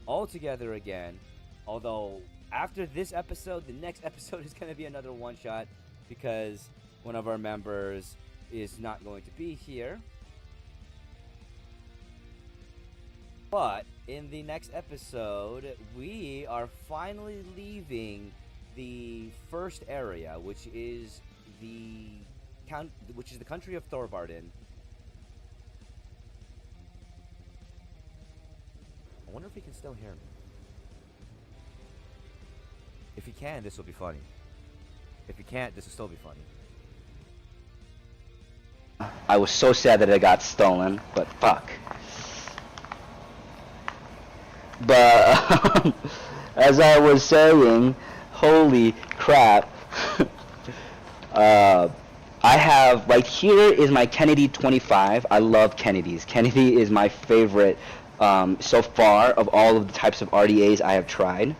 all together again. Although after this episode, the next episode is going to be another one shot because one of our members is not going to be here. But in the next episode, we are finally leaving the first area, which is the country of Thorvarden. I wonder if he can still hear me. If he can, this will be funny. If he can't, this will still be funny. I was so sad that it got stolen, but fuck. But as I was saying, holy crap. I have, right here is my Kennedy 25. I love Kennedys. Kennedy is my favorite so far of all of the types of RDAs I have tried.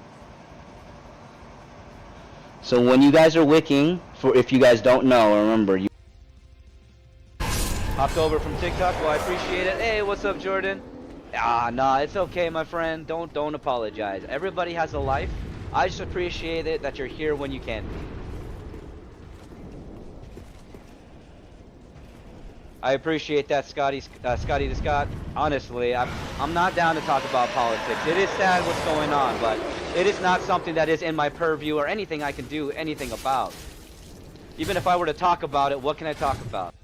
So when you guys are wicking, if you guys don't know, remember, you hopped over from TikTok. Well, I appreciate it. Hey, what's up, Jordan? Nah, it's okay, my friend. Don't apologize. Everybody has a life. I just appreciate it that you're here when you can be. I appreciate that, Scotty the Scott. Honestly, I'm not down to talk about politics. It is sad what's going on, but it is not something that is in my purview or anything I can do anything about. Even if I were to talk about it, what can I talk about?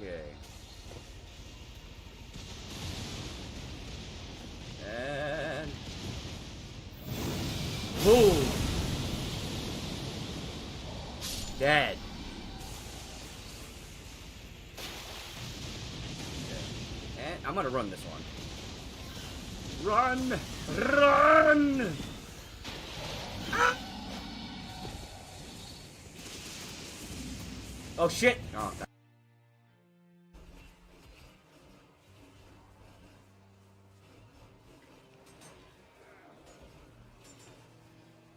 Okay. And boom. Dead. And I'm gonna run this one. Run! Run! Ah! Oh shit! Oh,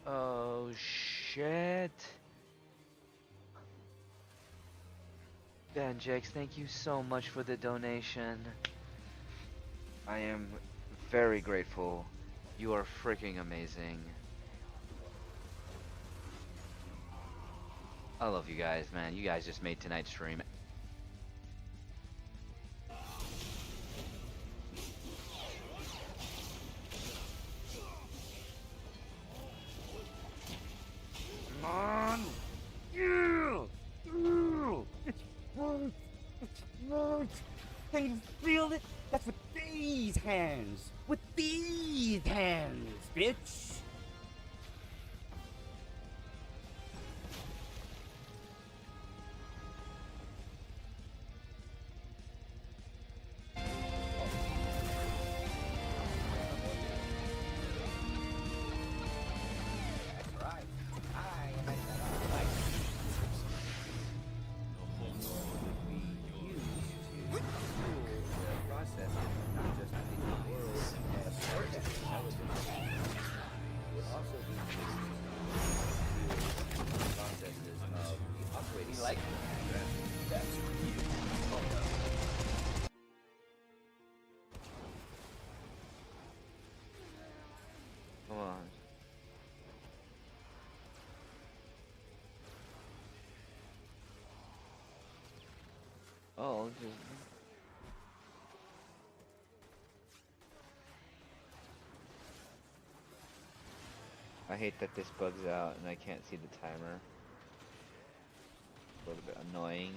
oh shit. Dan Jakes, thank you so much for the donation. I am very grateful. You are freaking amazing. I love you guys, man. You guys just made tonight's stream. come on! Yeah! Can you feel it? That's with these hands! With these hands, bitch! Come on. Oh, just... I hate that this bugs out and I can't see the timer. A little bit annoying.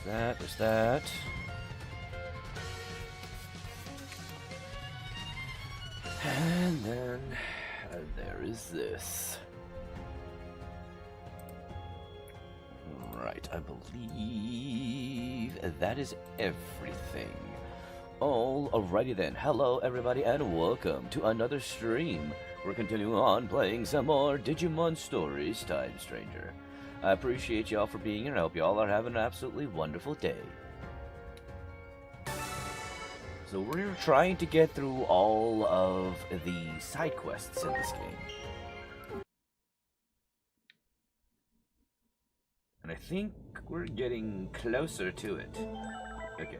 There's that. And then there is this. Right, I believe that is everything. Alrighty then. Hello everybody and welcome to another stream. We're continuing on playing some more Digimon Stories Time Stranger. I appreciate y'all for being here. I hope y'all are having an absolutely wonderful day. So we're trying to get through all of the side quests in this game. And I think we're getting closer to it. Okay.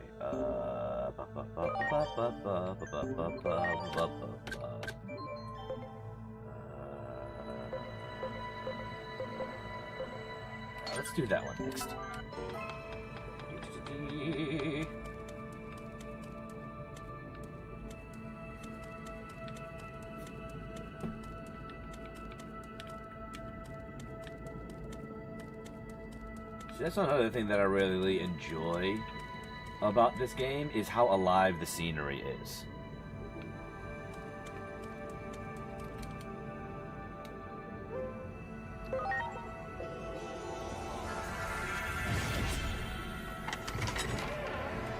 Let's do that one next. So that's another thing that I really enjoy about this game is how alive the scenery is.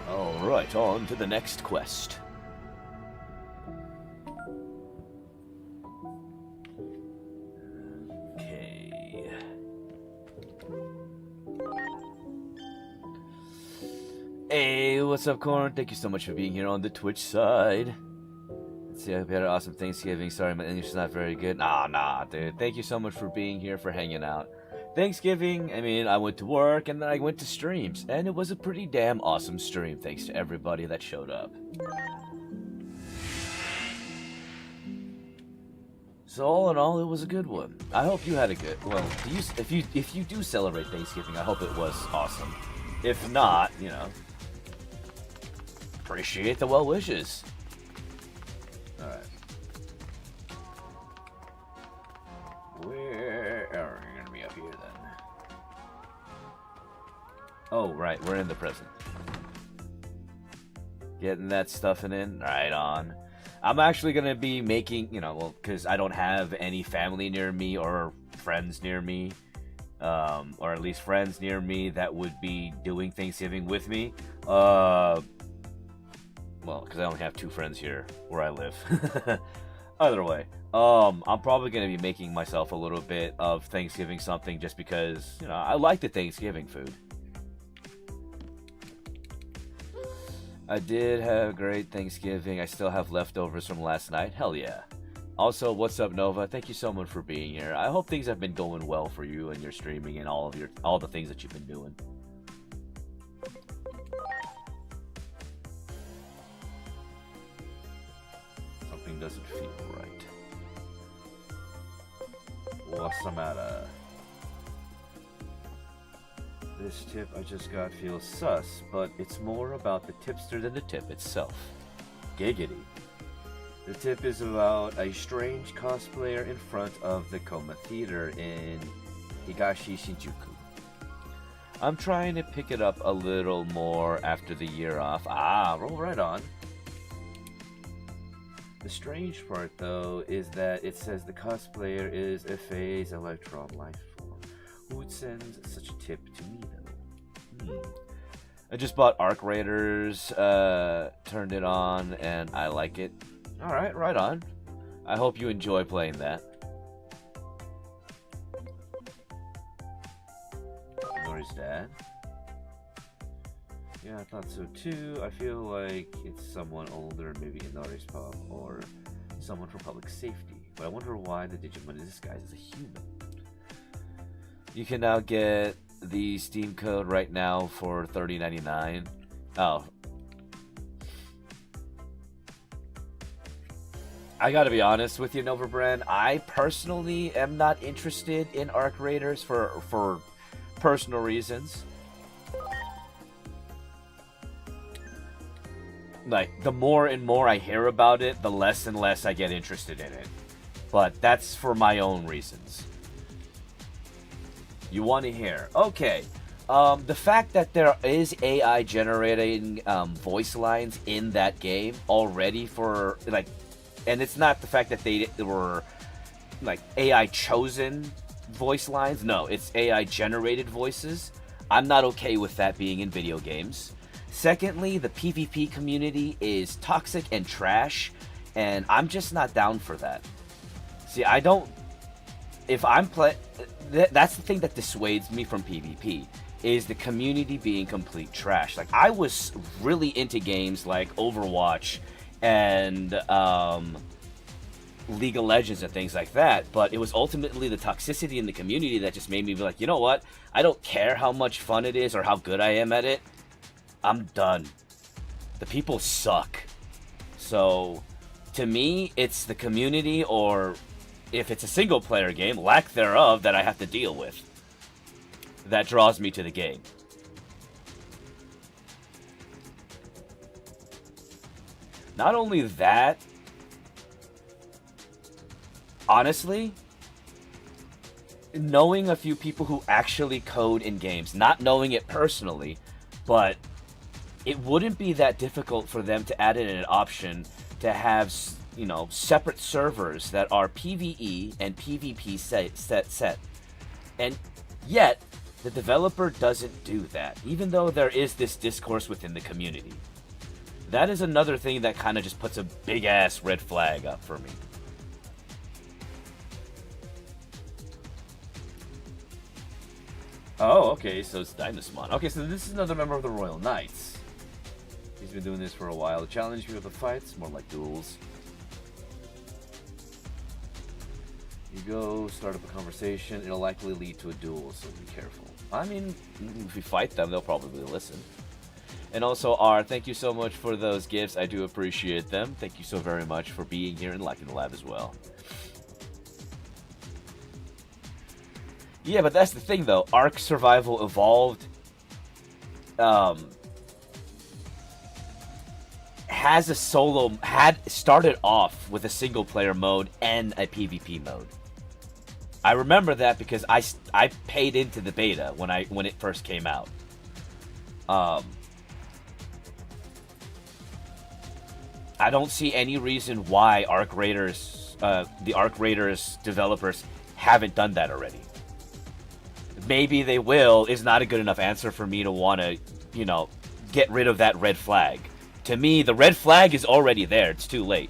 Alright, on to the next quest. Okay. Hey, what's up, Corn? Thank you so much for being here on the Twitch side. Let's see, I hope you had an awesome Thanksgiving. Sorry, my English is not very good. Nah, dude. Thank you so much for being here, for hanging out. Thanksgiving, I mean, I went to work and then I went to streams, and it was a pretty damn awesome stream, thanks to everybody that showed up. So all in all, it was a good one. I hope you had a good. Well, if you do celebrate Thanksgiving, I hope it was awesome. If not, you know, appreciate the well wishes. All right. Where are we gonna be up here then? Oh, right, we're in the present. Getting that stuffing in, right on. I'm actually gonna be making, you know, well, because I don't have any family near me or friends near me, or at least friends near me that would be doing Thanksgiving with me. Well, because I only have 2 friends here where I live. Either way, I'm probably gonna be making myself a little bit of Thanksgiving something just because, you know, I like the Thanksgiving food. I did have a great Thanksgiving. I still have leftovers from last night. Hell yeah. Also, what's up, Nova? Thank you so much for being here. I hope things have been going well for you and your streaming and all the things that you've been doing. Something doesn't feel right. What's the matter? This tip I just got feels sus, but it's more about the tipster than the tip itself. Giggity. The tip is about a strange cosplayer in front of the Koma Theater in Higashi Shinjuku. I'm trying to pick it up a little more after the year off. Roll right on. The strange part, though, is that it says the cosplayer is a phase electron life form. Who would send such a tip to me, though? I just bought Arc Raiders, turned it on, and I like it. Alright, right on. I hope you enjoy playing that. Nori's dad? Yeah, I thought so too. I feel like it's someone older, maybe Inari's pop, or someone from public safety. But I wonder why the Digimon is disguised as a human. You can now get the Steam code right now for $30.99. Oh. I gotta be honest with you, Novabrand. I personally am not interested in Arc Raiders for personal reasons. Like, the more and more I hear about it, the less and less I get interested in it. But that's for my own reasons. You want to hear? Okay. The fact that there is AI generating voice lines in that game already for, like, and it's not the fact that they were, like, AI chosen voice lines. No, it's AI generated voices. I'm not okay with that being in video games. Secondly, the PvP community is toxic and trash, and I'm just not down for that. See, if I'm that's the thing that dissuades me from PvP, is the community being complete trash. Like, I was really into games like Overwatch and League of Legends and things like that, but it was ultimately the toxicity in the community that just made me be like, you know what? I don't care how much fun it is or how good I am at it. I'm done. The people suck. So, to me, it's the community, or if it's a single-player game, lack thereof, that I have to deal with. That draws me to the game. Not only that, honestly, knowing a few people who actually code in games, not knowing it personally, but it wouldn't be that difficult for them to add in an option to have, you know, separate servers that are PvE and PvP set. And yet, the developer doesn't do that, even though there is this discourse within the community. That is another thing that kind of just puts a big-ass red flag up for me. Oh, okay, so it's Dynasmon. Okay, so this is another member of the Royal Knights. He's been doing this for a while. Challenge you with a fight, it's more like duels. You go, start up a conversation, it'll likely lead to a duel, so be careful. I mean, if you fight them, they'll probably listen. And also, R, thank you so much for those gifts. I do appreciate them. Thank you so very much for being here and liking the lab as well. Yeah, but that's the thing, though. Ark Survival Evolved had started off with a single-player mode and a PvP mode. I remember that because I paid into the beta when it first came out. I don't see any reason why the Arc Raiders developers haven't done that already. Maybe they will is not a good enough answer for me to want to, you know, get rid of that red flag. To me, the red flag is already there. It's too late.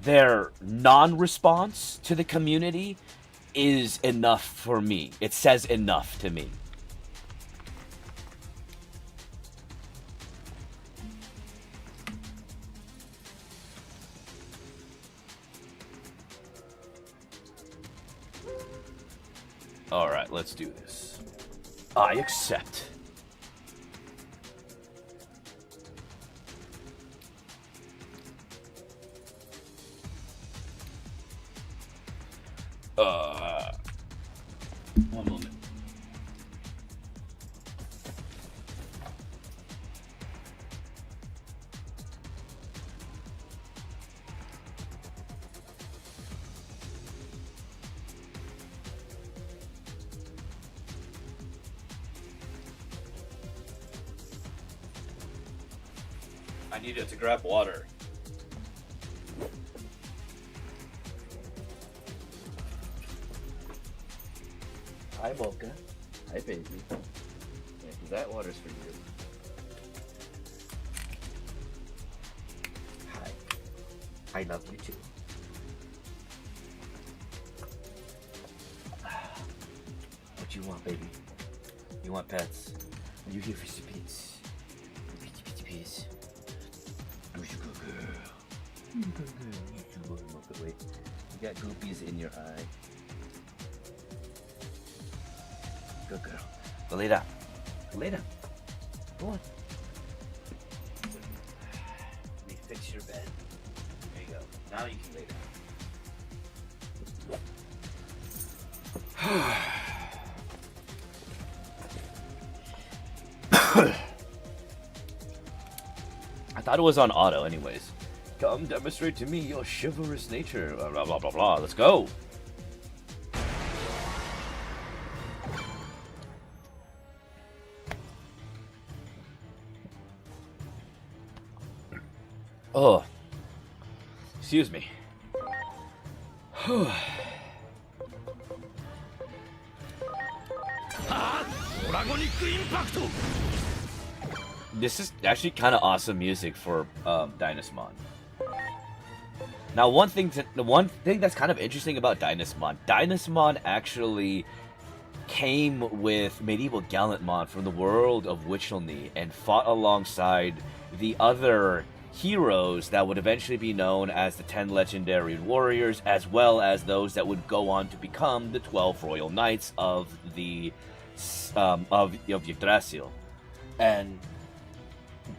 Their non-response to the community is enough for me. It says enough to me. Alright, let's do this. I accept. One moment. I needed to grab water. Hi, Mocha. Hi, baby. Yeah, 'cause that water's for you. Hi. I love you too. What you want, baby? You want pets? Are you here for some pets? Pets, pets. Who's your good girl? Good girl. Mocha, wait. You got goopies in your eye. Good girl. Go lay down. Go lay down. Go on. Let me fix your bed. There you go. Now you can lay down. I thought it was on auto anyways. Come demonstrate to me your chivalrous nature. Blah, blah, blah, blah. Let's go. Oh, excuse me. This is actually kind of awesome music for Dynasmon. Now, the one thing that's kind of interesting about Dynasmon actually came with medieval Gallantmon from the world of Witchelney and fought alongside the other heroes that would eventually be known as the 10 Legendary Warriors, as well as those that would go on to become the 12 Royal Knights of the of Yggdrasil. And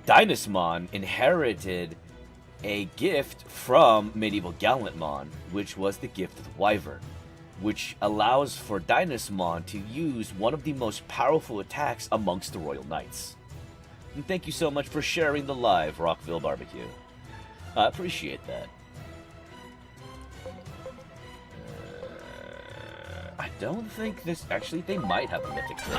Dynasmon inherited a gift from medieval Gallantmon, which was the gift of the Wyvern, which allows for Dynasmon to use one of the most powerful attacks amongst the Royal Knights. And thank you so much for sharing the live, Rockville Barbecue. I appreciate that. I don't think this... Actually, they might have a mythic trade.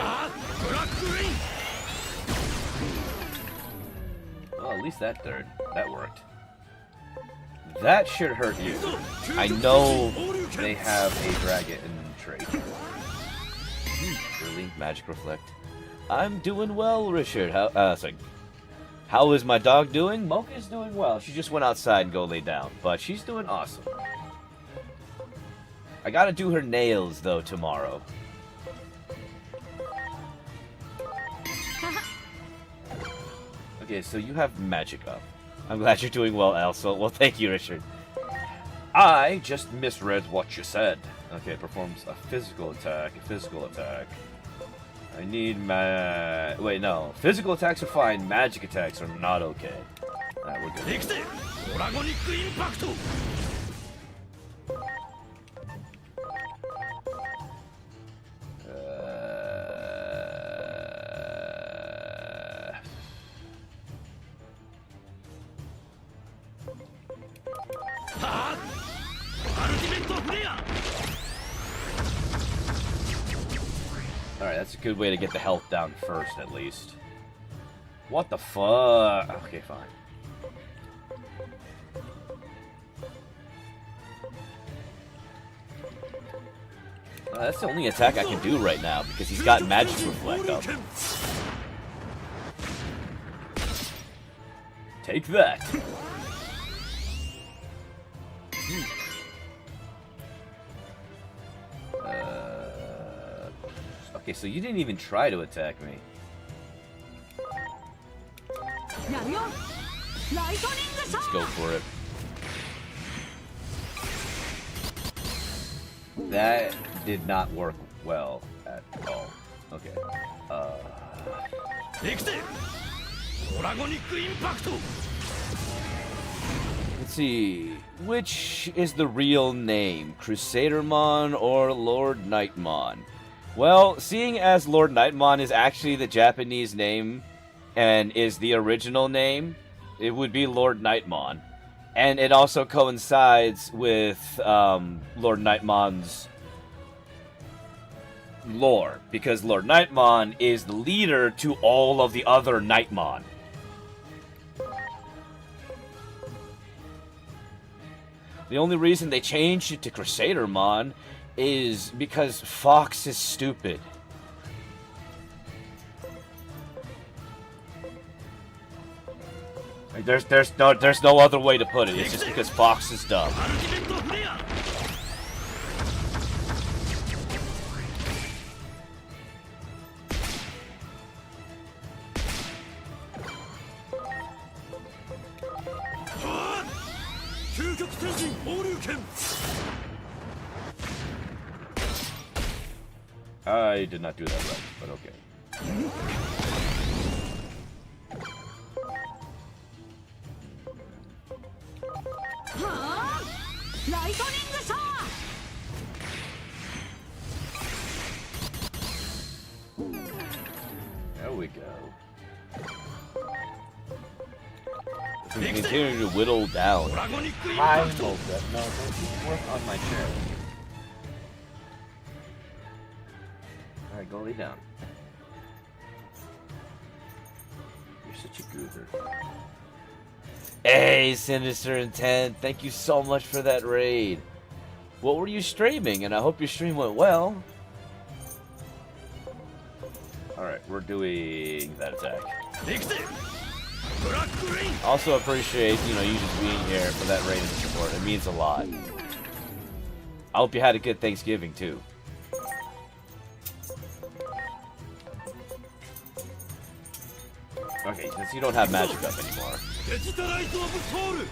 Well, at least that third. That worked. That should hurt you. I know they have a dragon trait. Really? Magic Reflect? I'm doing well, Richard. How is my dog doing? Mocha's doing well. She just went outside and go lay down, but she's doing awesome. I gotta do her nails, though, tomorrow. Okay, so you have magic up. I'm glad you're doing well, Elsa. Well, thank you, Richard. I just misread what you said. Okay, performs a physical attack. I need wait, no. Physical attacks are fine. Magic attacks are not okay. Alright, we're good. Alright, that's a good way to get the health down first, at least. What the fuck? Okay, fine. That's the only attack I can do right now, because he's got Magic Reflect up. Take that! Okay, so you didn't even try to attack me. Let's go for it. That did not work well at all. Okay. Let's see. Which is the real name? Crusadermon or Lord Knightmon? Well, seeing as Lord Knightmon is actually the Japanese name and is the original name, it would be Lord Knightmon. And it also coincides with Lord Knightmon's lore, because Lord Knightmon is the leader to all of the other Knightmon. The only reason they changed it to Crusadermon is because Fox is stupid. Like, there's no other way to put it. It's just because Fox is dumb. I did not do that right, but okay. There we go. If we continue to whittle down. Hi, Mocha. No, don't work on my chair. Alright, go lay down. You're such a goober. Hey, Sinister Intent, thank you so much for that raid. What were you streaming? And I hope your stream went well. Alright, we're doing that attack. Also appreciate, you just being here for that raid and support. It means a lot. I hope you had a good Thanksgiving, too. Okay, since you don't have magic up anymore. デジタライト・オブ・ソウル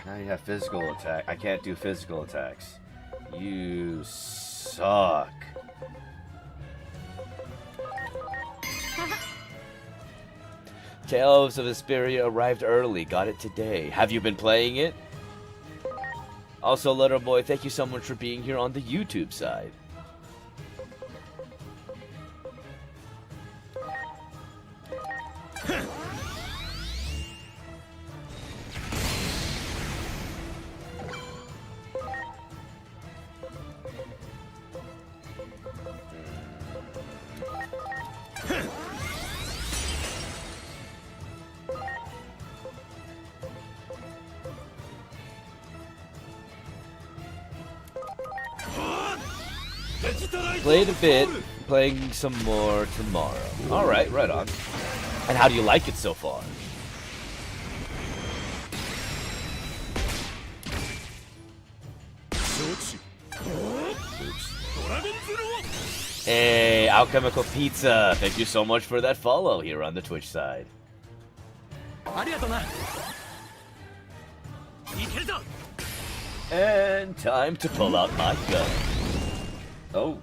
Now you have physical attack. I can't do physical attacks. You suck. Tales of Vesperia arrived early. Got it today. Have you been playing it? Also, Letterboy, thank you so much for being here on the YouTube side. Played a bit, playing some more tomorrow. Alright, right on. And how do you like it so far? Hey, Alchemical Pizza, thank you so much for that follow here on the Twitch side. ありがとな。いけるぞ。 And time to pull out my gun. Oh.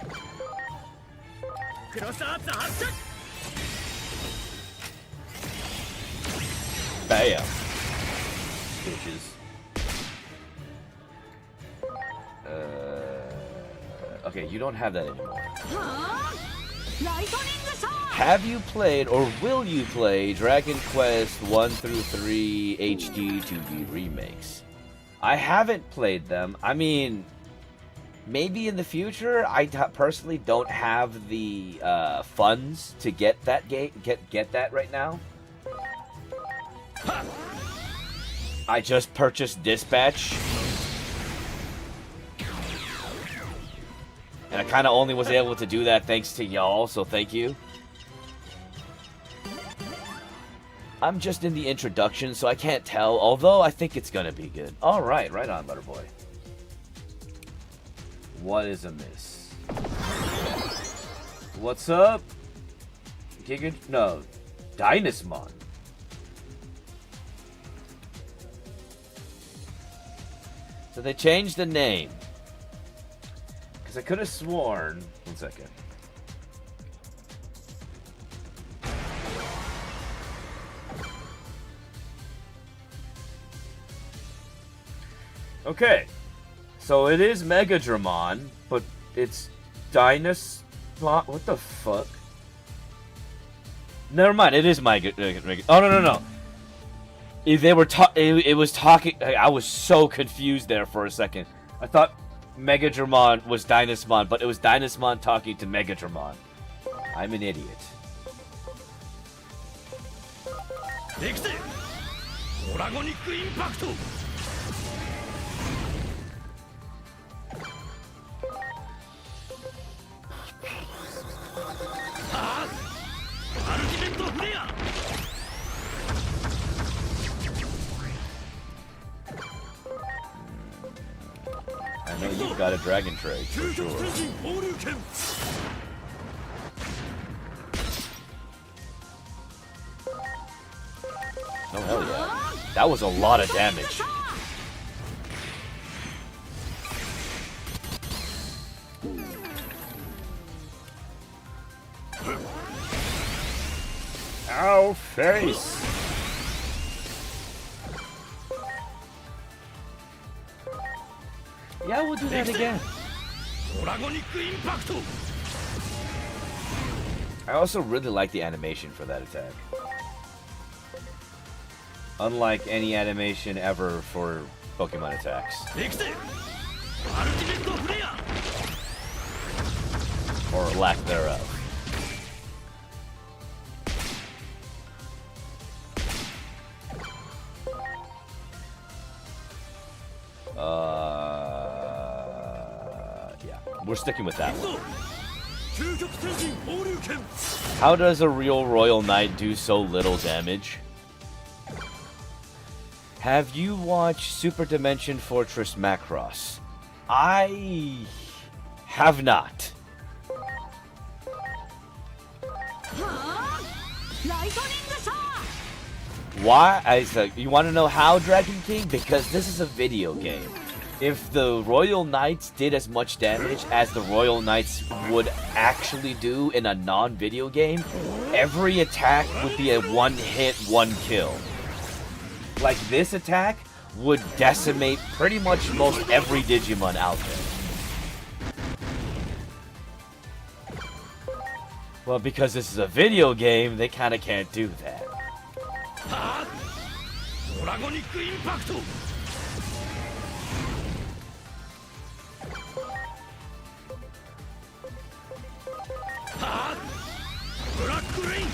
クロスアーツ発射。 Bam. Bitches. Okay, you don't have that anymore. ライトニングショー Have you played or will you play Dragon Quest 1 through 3 HD 2D remakes? I haven't played them. I mean, maybe in the future. I personally don't have the funds to get that game, get that right now. I just purchased Dispatch, and I kind of only was able to do that thanks to y'all, so thank you. I'm just in the introduction, so I can't tell, although I think it's gonna be good. Alright, right on, Butterboy. What is amiss? What's up? Giga... No. Dynasmon. So they changed the name. Because I could have sworn... One second. Okay. So it is Megadramon, but it's Dynasmon... What the fuck? Never mind, it is Oh, no. They were it was talking... I was so confused there for a second. I thought Megadramon was Dynasmon, but it was Dynasmon talking to Megadramon. I'm an idiot. できて。ドラゴニックインパクト。 アルティメットフレア I know you've got a dragon trade, for 究極 sure. 天神放流剣 Oh, hell yeah. That was a lot of damage. Ow, face! Yeah, we'll do that again. ドラゴニックインパクト I also really like the animation for that attack. Unlike any animation ever for Pokemon attacks. できて。アルティメットフレア Or lack thereof. Yeah, we're sticking with that one. 究極天神放流剣 How does a real Royal Knight do so little damage? Have you watched Super Dimension Fortress Macross? I have not. はあライトニングシャー Why? You want to know how, Dragon King? Because this is a video game. If the Royal Knights did as much damage as the Royal Knights would actually do in a non-video game, every attack would be a one-hit, one-kill. Like, this attack would decimate pretty much most every Digimon out there. Well, because this is a video game, they kind of can't do that. はあドラゴニックインパクトはあブラックレイン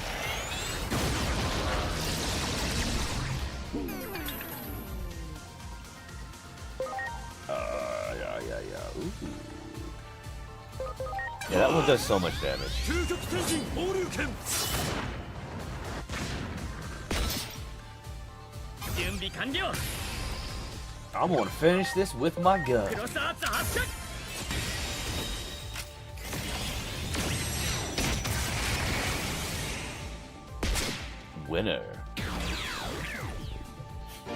Yeah, that one does so much damage. 究極天神放流剣準備完了 I'm gonna finish this with my gun. クロスアーツ発射 Winner.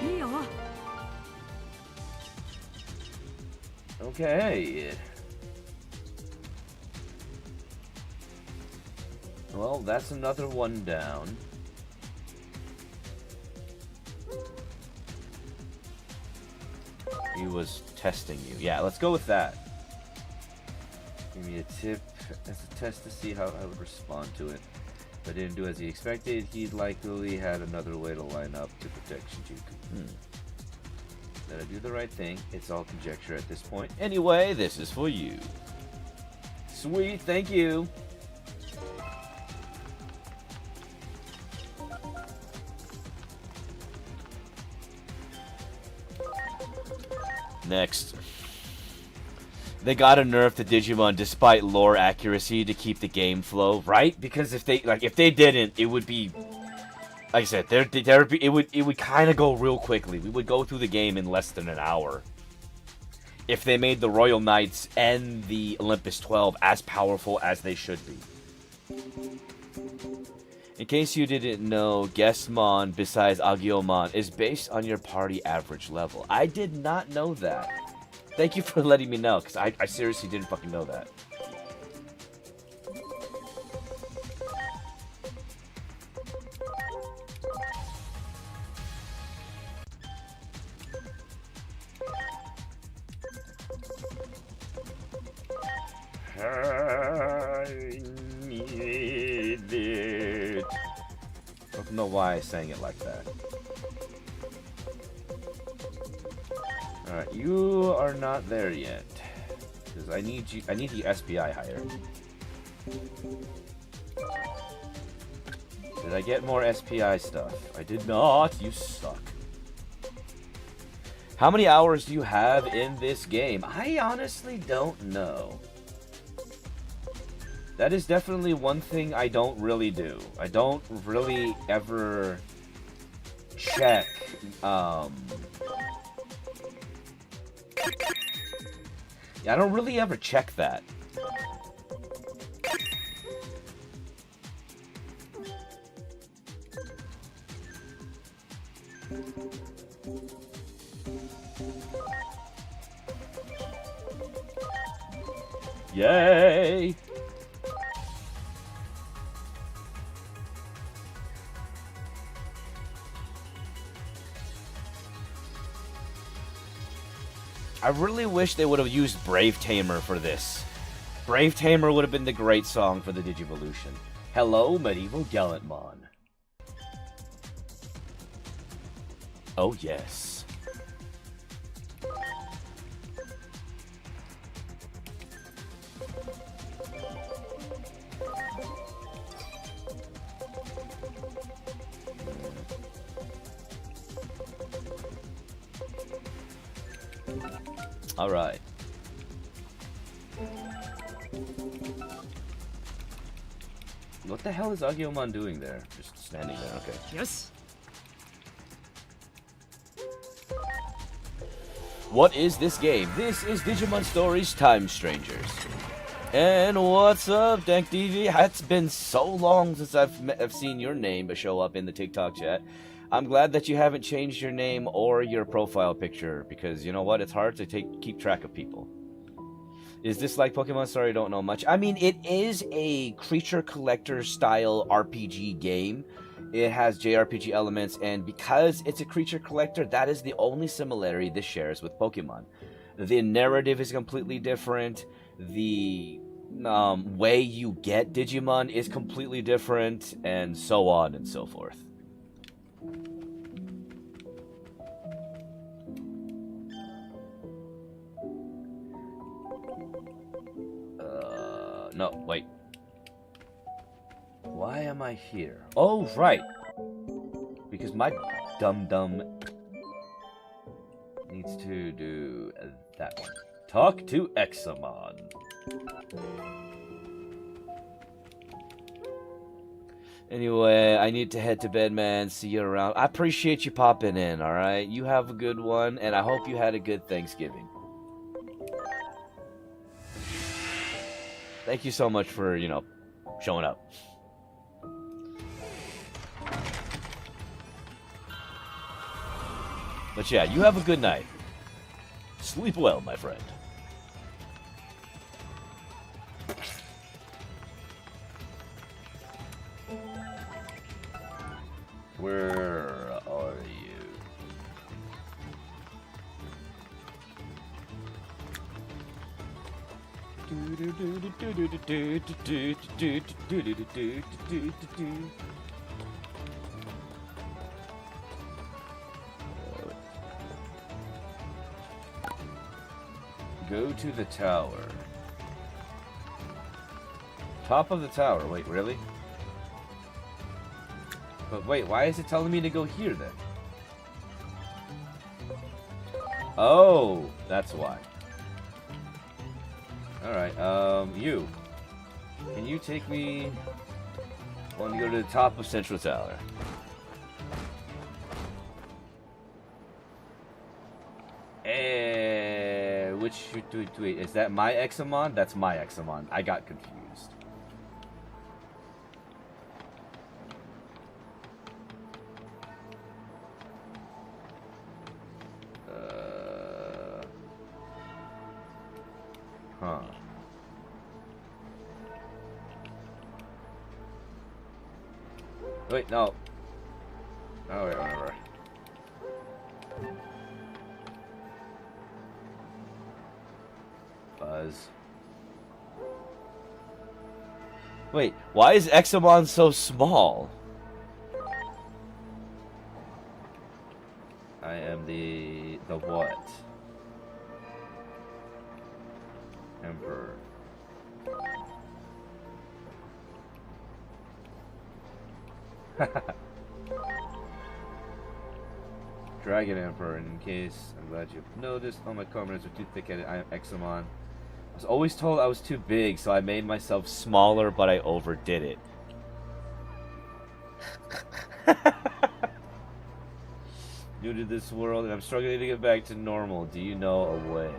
いいよ Okay. Well, that's another one down. He was testing you. Yeah, let's go with that. Give me a tip as a test to see how I would respond to it. If I didn't do as he expected, he'd likely had another way to line up to protect Shinjuku. Did I do the right thing? It's all conjecture at this point. Anyway, this is for you. Sweet, thank you. Next. They gotta nerf the Digimon despite lore accuracy to keep the game flow, right? Because if they didn't, it would be, like I said, it would kind of go real quickly. We would go through the game in less than an hour. If they made the Royal Knights and the Olympus 12 as powerful as they should be. In case you didn't know, Guestmon, besides Agilmon, is based on your party average level. I did not know that. Thank you for letting me know, because I seriously didn't fucking know that. I need it. I don't know why I sang it like that. Alright, you are not there yet. Because I need the SPI higher. Did I get more SPI stuff? I did not, you suck. How many hours do you have in this game? I honestly don't know. That is definitely one thing I don't really do. I don't really ever check, yeah, I don't really ever check that. Yay! I really wish they would have used Brave Tamer for this. Brave Tamer would have been the great song for the Digivolution. Hello, Medieval Gallantmon. Oh, yes. All right. What the hell is Agilmon doing there? Just standing there, okay.よし What is this game? This is Digimon Stories Time Strangers. And what's up, Dank DV? It's been so long since I've seen your name show up in the TikTok chat. I'm glad that you haven't changed your name or your profile picture, because you know what? It's hard to keep track of people. Is this like Pokemon Story? I don't know much. I mean, it is a creature collector style RPG game. It has JRPG elements, and because it's a creature collector, that is the only similarity this shares with Pokemon. The narrative is completely different. The way you get Digimon is completely different, and so on and so forth. No, wait. Why am I here? Oh, right. Because my dum-dum needs to do that one. Talk to Examon. Anyway, I need to head to bed, man. See you around. I appreciate you popping in, alright? You have a good one, and I hope you had a good Thanksgiving. Thank you so much for, you know, showing up. But yeah, you have a good night. Sleep well, my friend. Where are you? Go to the tower. Top of the tower. Wait, really? But wait, why is it telling me to go here then? Oh, that's why. Alright, you. Can you take me... I want to go to the top of Central Tower. Wait, is that my Examon? That's my Examon. I got confused. Huh. Wait, no. Oh, wait, whatever. Buzz. Wait, why is Examon so small? I am the what? Emperor. Dragon Emperor, in case I'm glad you've noticed. All my comrades are too thick-headed. I am Examon. I was always told I was too big, so I made myself smaller, but I overdid it. New to this world, and I'm struggling to get back to normal. Do you know a way?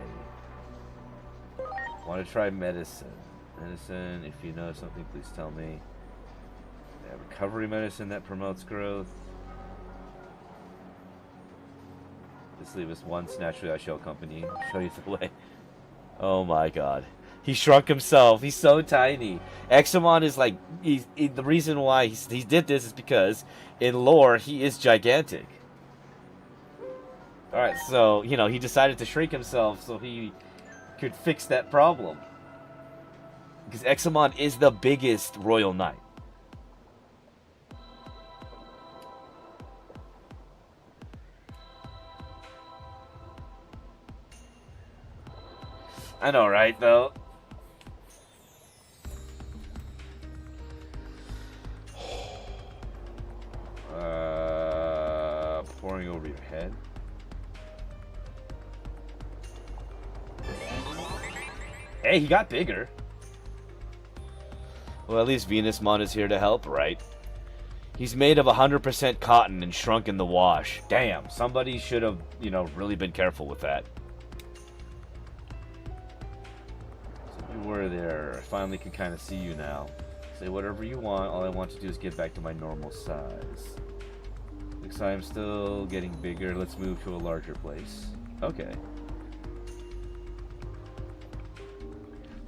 Want to try medicine? Medicine, if you know something, please tell me. Yeah, recovery medicine that promotes growth. Just leave us once. Naturally, I shall accompany you. Show you the way. Oh my god. He shrunk himself. He's so tiny. Examon is like... the reason why he did this is because in lore, he is gigantic. Alright, so, you know, he decided to shrink himself so he could fix that problem. Because Examon is the biggest royal knight. I know, right, though? Pouring over your head. Hey, he got bigger. Well, at least Venusmon is here to help, right? He's made of 100% cotton and shrunk in the wash. Damn, somebody should have, you know, really been careful with that. were there. I finally can kind of see you now. Say whatever you want. All I want to do is get back to my normal size. Looks like I'm still getting bigger. Let's move to a larger place. Okay.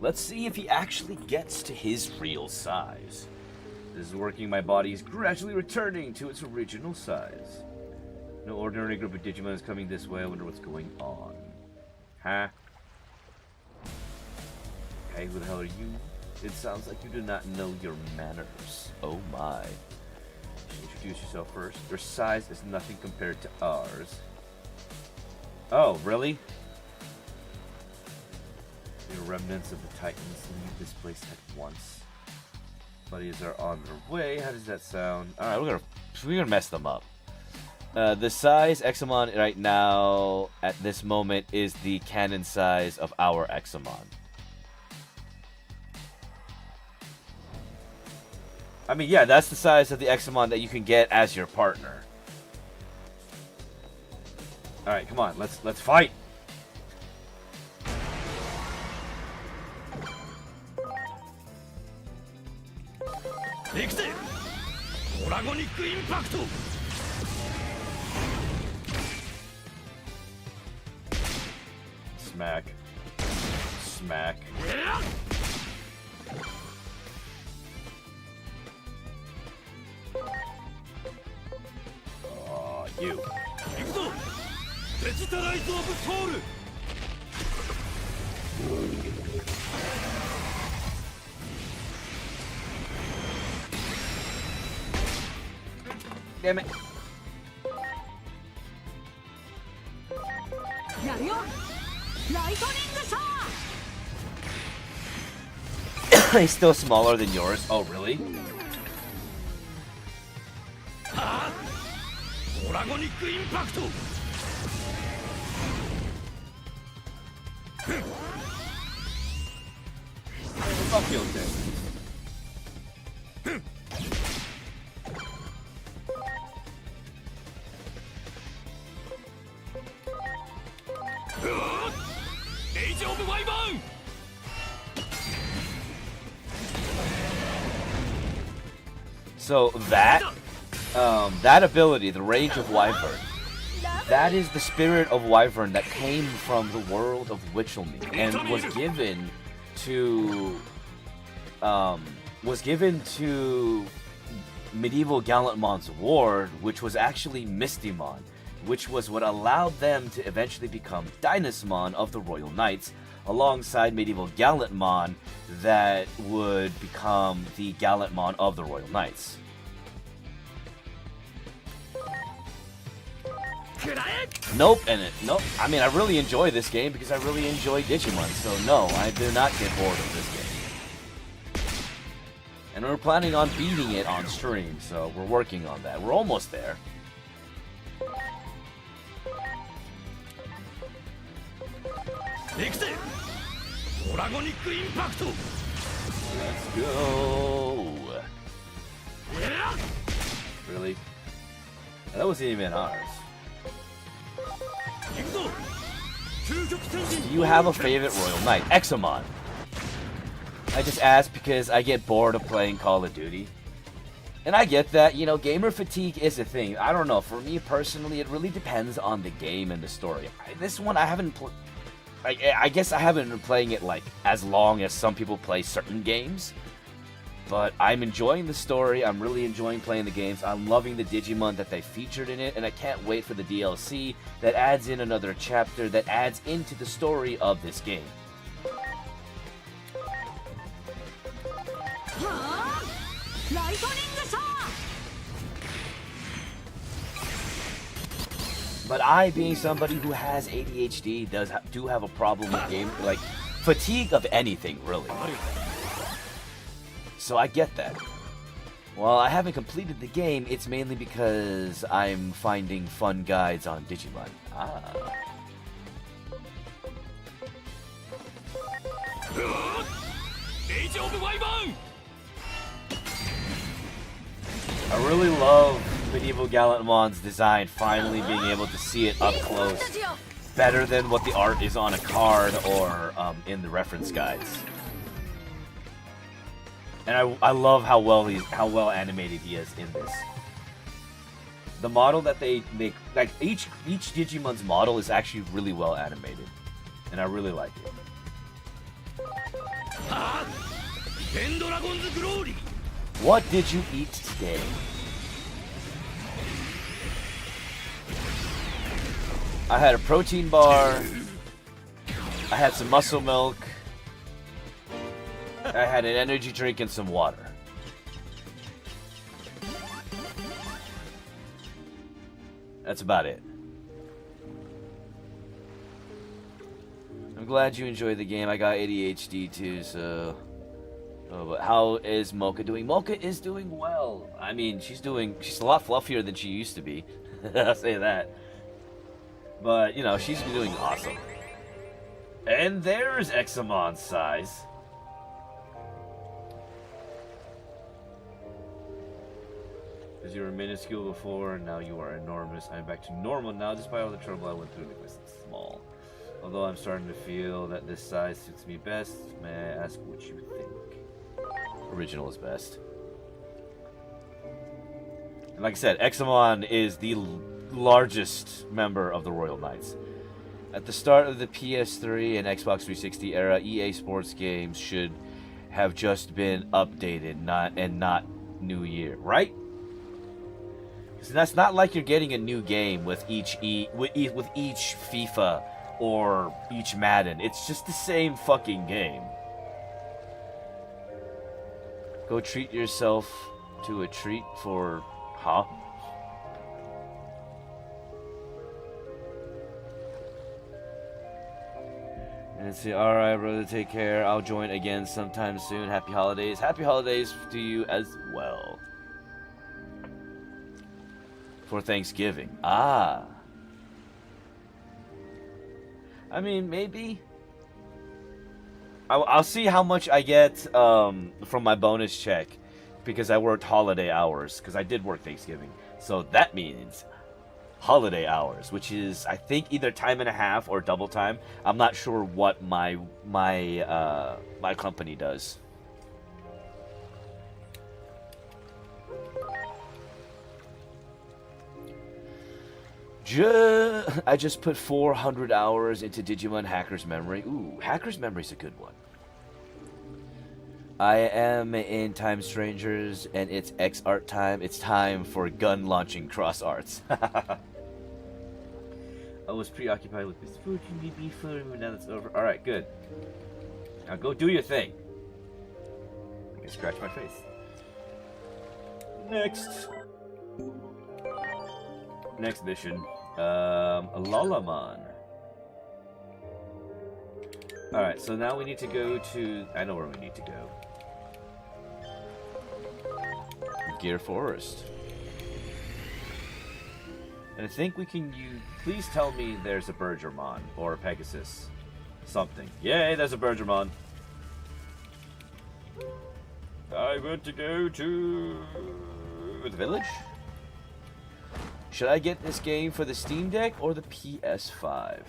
Let's see if he actually gets to his real size. This is working. My body is gradually returning to its original size. No ordinary group of Digimon is coming this way. I wonder what's going on. Huh? Hey, who the hell are you? It sounds like you do not know your manners. Oh my. Introduce yourself first. Your size is nothing compared to ours. Oh, really? The remnants of the Titans leave this place at once. Buddies are on their way. How does that sound? Alright, we're gonna mess them up. The size Examon right now at this moment is the canon size of our Examon. I mean, yeah, that's the size of the Examon that you can get as your partner. All right, come on, let's fight. Smack. Smack. Oh, you. Damn it. やるよライトニングシャー He's still smaller than yours. Oh, really? ドラゴニックインパクト Fuck you, okay. Age of Wyvern! So that ability, the Rage of Wyvern, that is the spirit of Wyvern that came from the world of Witchelme and was given to Medieval Gallantmon's ward, which was actually Mistymon, which was what allowed them to eventually become Dynasmon of the Royal Knights, alongside Medieval Gallantmon that would become the Gallantmon of the Royal Knights. Nope, nope. I mean, I really enjoy this game because I really enjoy Digimon, so no, I do not get bored of this game. And we're planning on beating it on stream, so we're working on that. We're almost there. Let's go. Really? That wasn't even ours. Do you have a favorite Royal Knight? Examon. I just asked because I get bored of playing Call of Duty. And I get that, you know, gamer fatigue is a thing. I don't know, for me personally, it really depends on the game and the story. This one, I haven't I guess I haven't been playing it, like, as long as some people play certain games. But I'm enjoying the story, I'm really enjoying playing the games, I'm loving the Digimon that they featured in it, and I can't wait for the DLC that adds in another chapter that adds into the story of this game. But I, being somebody who has ADHD, do have a problem with game, like, fatigue of anything, really. So I get that. While I haven't completed the game, it's mainly because I'm finding fun guides on Digimon. Age of Wyvern! I really love Medieval Gallantmon's design, finally being able to see it up close. Better than what the art is on a card or in the reference guides. And I love how well animated he is in this. The model that they make, like each Digimon's model is actually really well animated, and I really like it. はあペンドラゴンズグローリー What did you eat today? I had a protein bar. I had some muscle milk. I had an energy drink and some water. That's about it. I'm glad you enjoyed the game. I got ADHD too, so... Oh, but how is Mocha doing? Mocha is doing well. I mean, she's a lot fluffier than she used to be. I'll say that. But, you know, she's doing awesome. And there's Examon's size. Because you were minuscule before, and now you are enormous. I'm back to normal now, despite all the trouble I went through to make myself small. Although I'm starting to feel that this size suits me best, may I ask what you think? Original is best. And like I said, Examon is the largest member of the Royal Knights. At the start of the PS3 and Xbox 360 era, EA Sports games should have just been updated, not New Year, right? So that's not like you're getting a new game with each FIFA or each Madden. It's just the same fucking game. Go treat yourself to a treat for... Huh? And say, alright, brother, take care. I'll join again sometime soon. Happy holidays. Happy holidays to you as well. For Thanksgiving. Ah. I mean, maybe... I'll see how much I get from my bonus check, because I worked holiday hours, because I did work Thanksgiving. So that means holiday hours, which is, I think, either time and a half or double time. I'm not sure what my company does. I just put 400 hours into Digimon Hacker's Memory. Ooh, Hacker's Memory's a good one. I am in Time Strangers, and it's X art time. It's time for gun launching cross arts. I was preoccupied with this food, but now that's over. Alright, good. Now go do your thing. I can scratch my face. Next mission. Lolaman. Alright, so now we need to go to... I know where we need to go. Gear Forest. And I think we can use... Please tell me there's a Bergermon or a Pegasus. Something. Yay, there's a Bergermon. I want to go to... the village? Should I get this game for the Steam Deck or the PS5?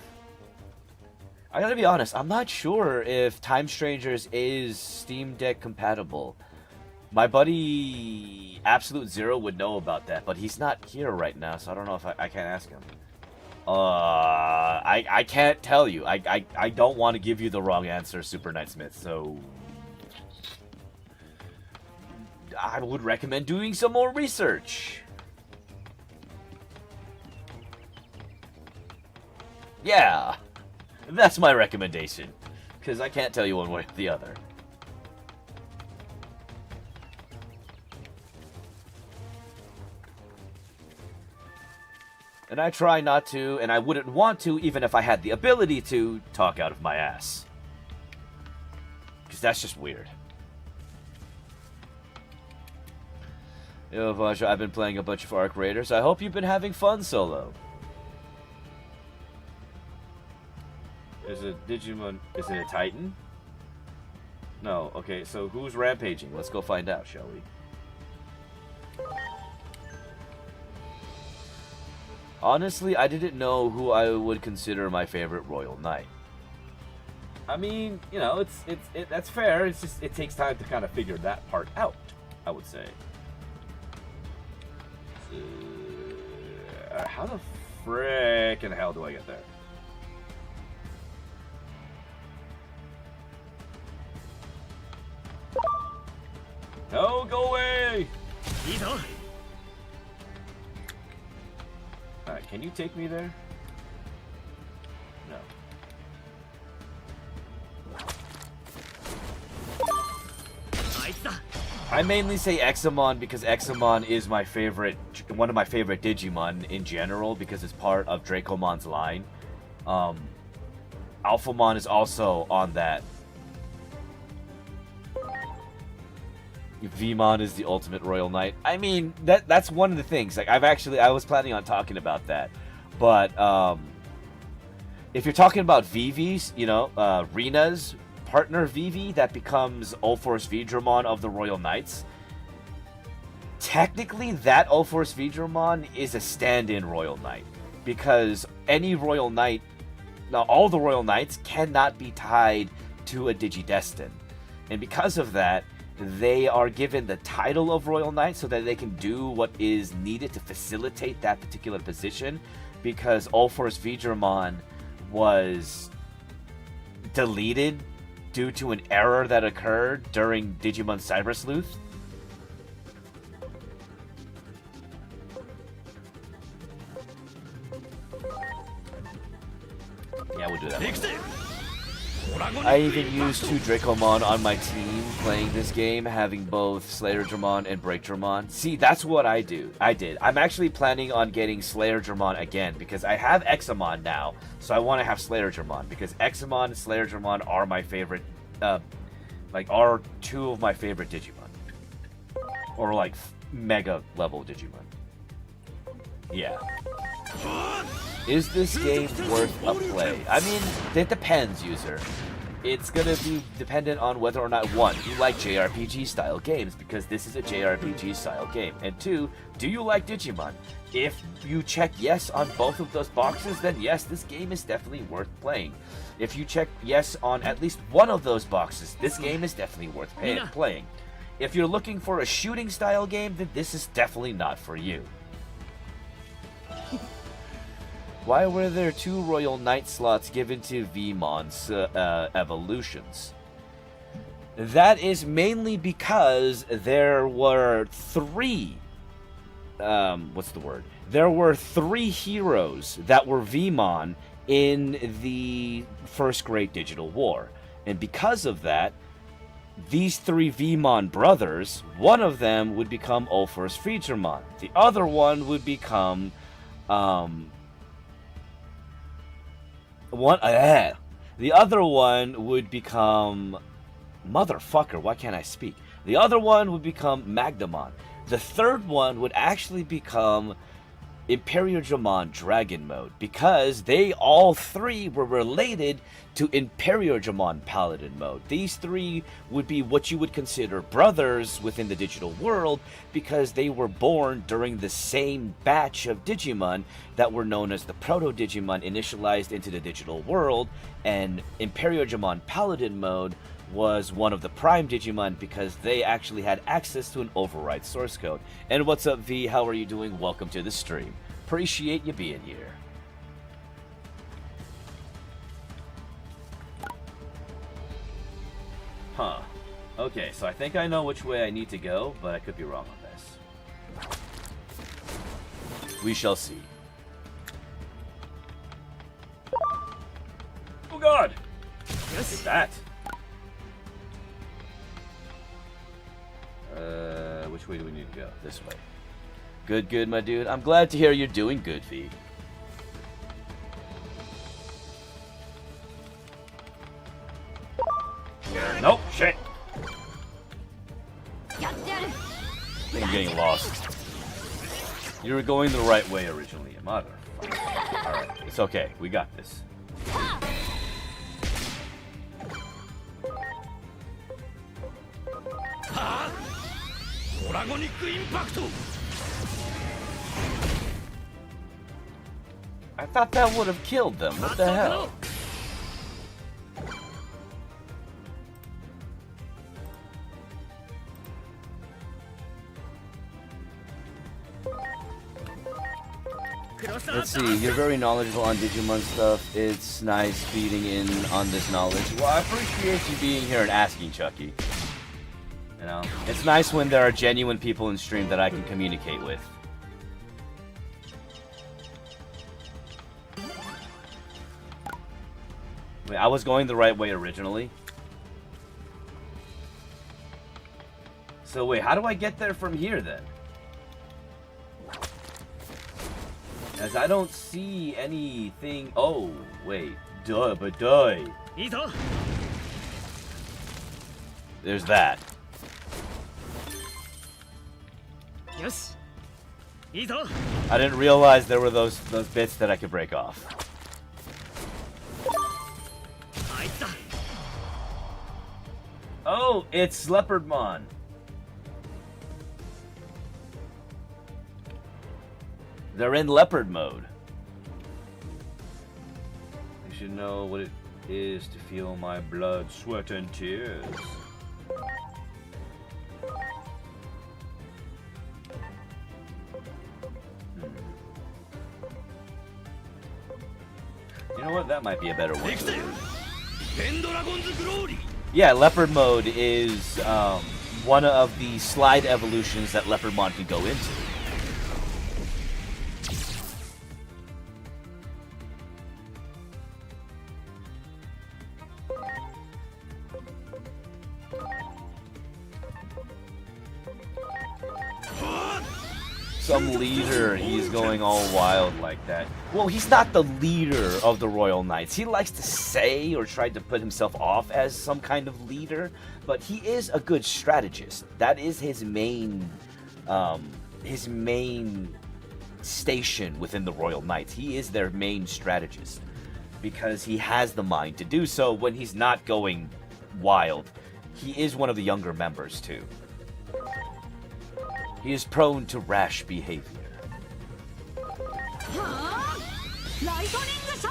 I gotta be honest, I'm not sure if Time Strangers is Steam Deck compatible. My buddy Absolute Zero would know about that, but he's not here right now, so I don't know if I can't ask him. I can't tell you. I don't want to give you the wrong answer, Super Knightsmith, so... I would recommend doing some more research. Yeah, that's my recommendation, because I can't tell you one way or the other. And I try not to, and I wouldn't want to, even if I had the ability to, talk out of my ass. Because that's just weird. Yo, Vajra, I've been playing a bunch of Arc Raiders. I hope you've been having fun solo. Is it Digimon? Is it a Titan? No. Okay, so who's rampaging? Let's go find out, shall we? Honestly, I didn't know who I would consider my favorite Royal Knight. I mean, you know, that's fair. It's just it takes time to kind of figure that part out, I would say. How the frickin' hell do I get there? No, go away! いいぞ Alright, can you take me there? No. I mainly say Examon because Examon is my favorite, one of my favorite Digimon in general because it's part of Dracomon's line. Alphamon is also on that. Vmon is the ultimate Royal Knight. I mean, that's one of the things. Like I was planning on talking about that, but if you're talking about Vivi's, you know, Rina's partner Vivi that becomes Ulforce Vidramon of the Royal Knights. Technically, that Ulforce Vidramon is a stand-in Royal Knight because any Royal Knight, now all the Royal Knights cannot be tied to a Digidestin, and because of that, they are given the title of Royal Knight so that they can do what is needed to facilitate that particular position, because Ulforce Vidramon was deleted due to an error that occurred during Digimon Cyber Sleuth. Yeah, we'll do that one. I even used 2 Dracomon on my team playing this game, having both Slayer Dramon and Break Dramon. See, that's what I did. I'm actually planning on getting Slayer Dramon again because I have Examon now, so I want to have Slayer Dramon because Examon and Slayer Dramon are my favorite, are 2 of my favorite Digimon. Or like mega level Digimon. Yeah. Is this game worth a play? I mean, it depends, user. It's gonna be dependent on whether or not, 1, you like JRPG style games, because this is a JRPG style game, and 2, do you like Digimon? If you check yes on both of those boxes, then yes, this game is definitely worth playing. If you check yes on at least one of those boxes, this game is definitely worth playing. If you're looking for a shooting style game, then this is definitely not for you. Why were there 2 Royal Knight slots given to Vmon's evolutions? That is mainly because there were 3... There were 3 heroes that were Vmon in the First Great Digital War. And because of that, these 3 Vmon brothers, one of them would become Ulforce Vidramon. The other one would become... The other one would become... Motherfucker, why can't I speak? The other one would become Magdamon. The third one would actually become Imperiodramon Dragon Mode, because they all 3 were related to Imperiodramon Paladin Mode. These 3 would be what you would consider brothers within the digital world, because they were born during the same batch of Digimon that were known as the Proto-Digimon initialized into the digital world, and Imperiodramon Paladin Mode was one of the Prime Digimon because they actually had access to an override source code. And what's up, V? How are you doing? Welcome to the stream. Appreciate you being here. Huh. Okay, so I think I know which way I need to go, but I could be wrong on this. We shall see. Oh god! What is that? Which way do we need to go? This way. Good, good, my dude. I'm glad to hear you're doing good, V. Nope, shit. I'm getting lost. You were going the right way originally, motherfucker. Alright, it's okay. We got this. I thought that would have killed them. What the hell? Let's see, you're very knowledgeable on Digimon stuff. It's nice feeding in on this knowledge. Well, I appreciate you being here and asking, Chucky. You know, it's nice when there are genuine people in stream that I can communicate with. Wait, I was going the right way originally. So wait, how do I get there from here then? As I don't see anything. Oh, wait. Duh, but duh. いいぞ There's that. よしいいぞ I didn't realize there were those bits that I could break off. あいつだ Oh, it's Leopardmon. They're in leopard mode. You should know what it is to feel my blood, sweat, and tears. You know what? That might be a better one. できてペンドラゴンズグローリー Yeah, leopard mode is one of the slide evolutions that Leopardmon can go into. Some leader, he's going all wild like that. Well, he's not the leader of the Royal Knights. He likes to say or try to put himself off as some kind of leader, but he is a good strategist. That is his main station within the Royal Knights. He is their main strategist because he has the mind to do so when he's not going wild. He is one of the younger members too. He is prone to rash behavior. はあライトニングシャ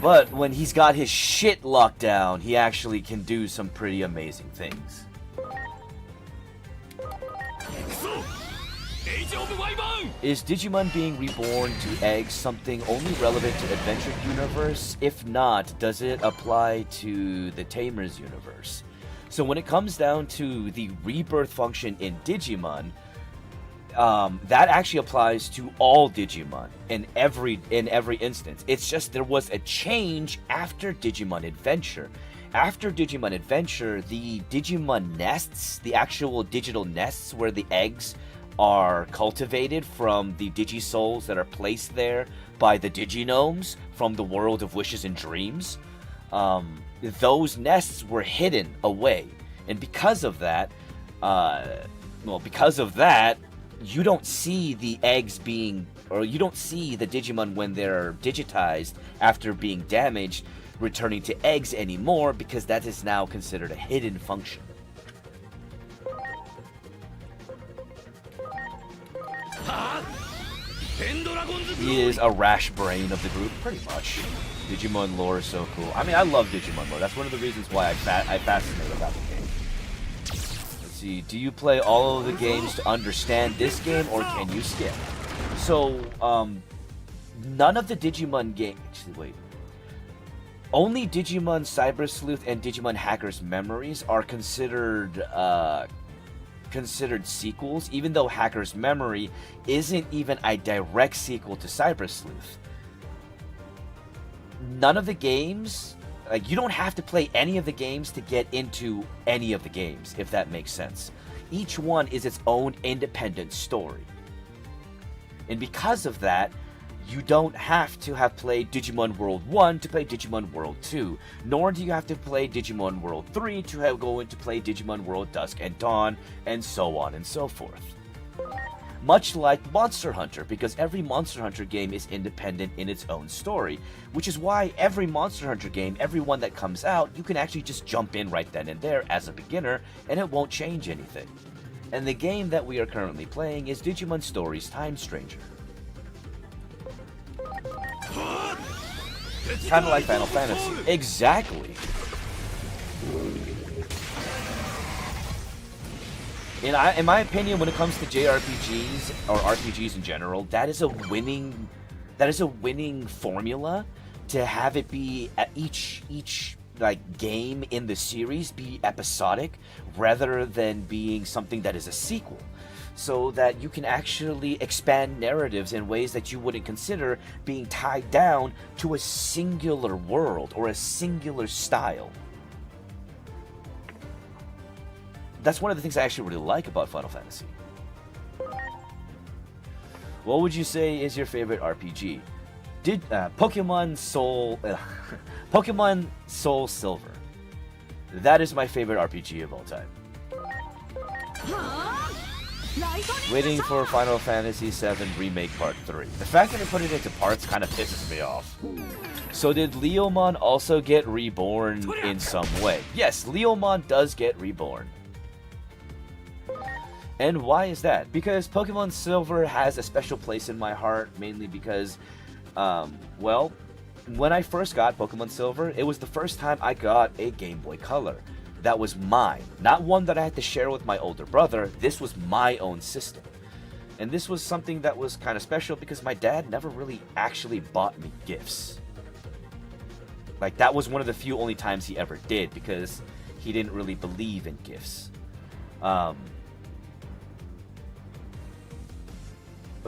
ー But when he's got his shit locked down, he actually can do some pretty amazing things. そうエイジオブワイバーン Is Digimon being reborn to eggs something only relevant to Adventure Universe? If not, does it apply to the Tamers universe? So when it comes down to the rebirth function in Digimon, that actually applies to all Digimon in every instance. It's just there was a change after Digimon Adventure. After Digimon Adventure, the Digimon nests, the actual digital nests where the eggs are cultivated from the Digisouls that are placed there by the Diginomes from the world of wishes and dreams, those nests were hidden away. And because of that, you don't see the eggs being, or you don't see the Digimon when they're digitized after being damaged returning to eggs anymore, because that is now considered a hidden function. He is a rash brain of the group, pretty much. Digimon lore is so cool. I mean, I love Digimon lore. That's one of the reasons why I fascinate about the game. Let's see. Do you play all of the games to understand this game, or can you skip? So, none of the Digimon games... Actually, wait. Only Digimon Cyber Sleuth and Digimon Hacker's Memories are considered sequels, even though Hacker's Memory isn't even a direct sequel to Cyber Sleuth. None of the games, like, you don't have to play any of the games to get into any of the games, if that makes sense. Each one is its own independent story. And because of that, you don't have to have played Digimon World 1 to play Digimon World 2, nor do you have to play Digimon World 3 to go into play Digimon World Dusk and Dawn, and so on and so forth. Much like Monster Hunter, because every Monster Hunter game is independent in its own story, which is why every Monster Hunter game, every one that comes out, you can actually just jump in right then and there as a beginner, and it won't change anything. And the game that we are currently playing is Digimon Stories Time Stranger. Kind of like Final Fantasy. Exactly. In my opinion, when it comes to JRPGs or RPGs in general, that is a winning formula to have it be at each like game in the series be episodic rather than being something that is a sequel, so that you can actually expand narratives in ways that you wouldn't consider being tied down to a singular world or a singular style. That's one of the things I actually really like about Final Fantasy. What would you say is your favorite RPG? Did Pokemon Soul Silver? That is my favorite RPG of all time. はあライトニング Waiting for Final Fantasy VII Remake Part 3. The fact that they put it into parts kind of pisses me off. So did Leomon also get reborn in some way? Yes, Leomon does get reborn. And why is that? Because Pokemon Silver has a special place in my heart, mainly because, well, when I first got Pokemon Silver, it was the first time I got a Game Boy Color. That was mine, not one that I had to share with my older brother. This was my own system. And this was something that was kind of special because my dad never really actually bought me gifts. Like, that was one of the few only times he ever did, because he didn't really believe in gifts.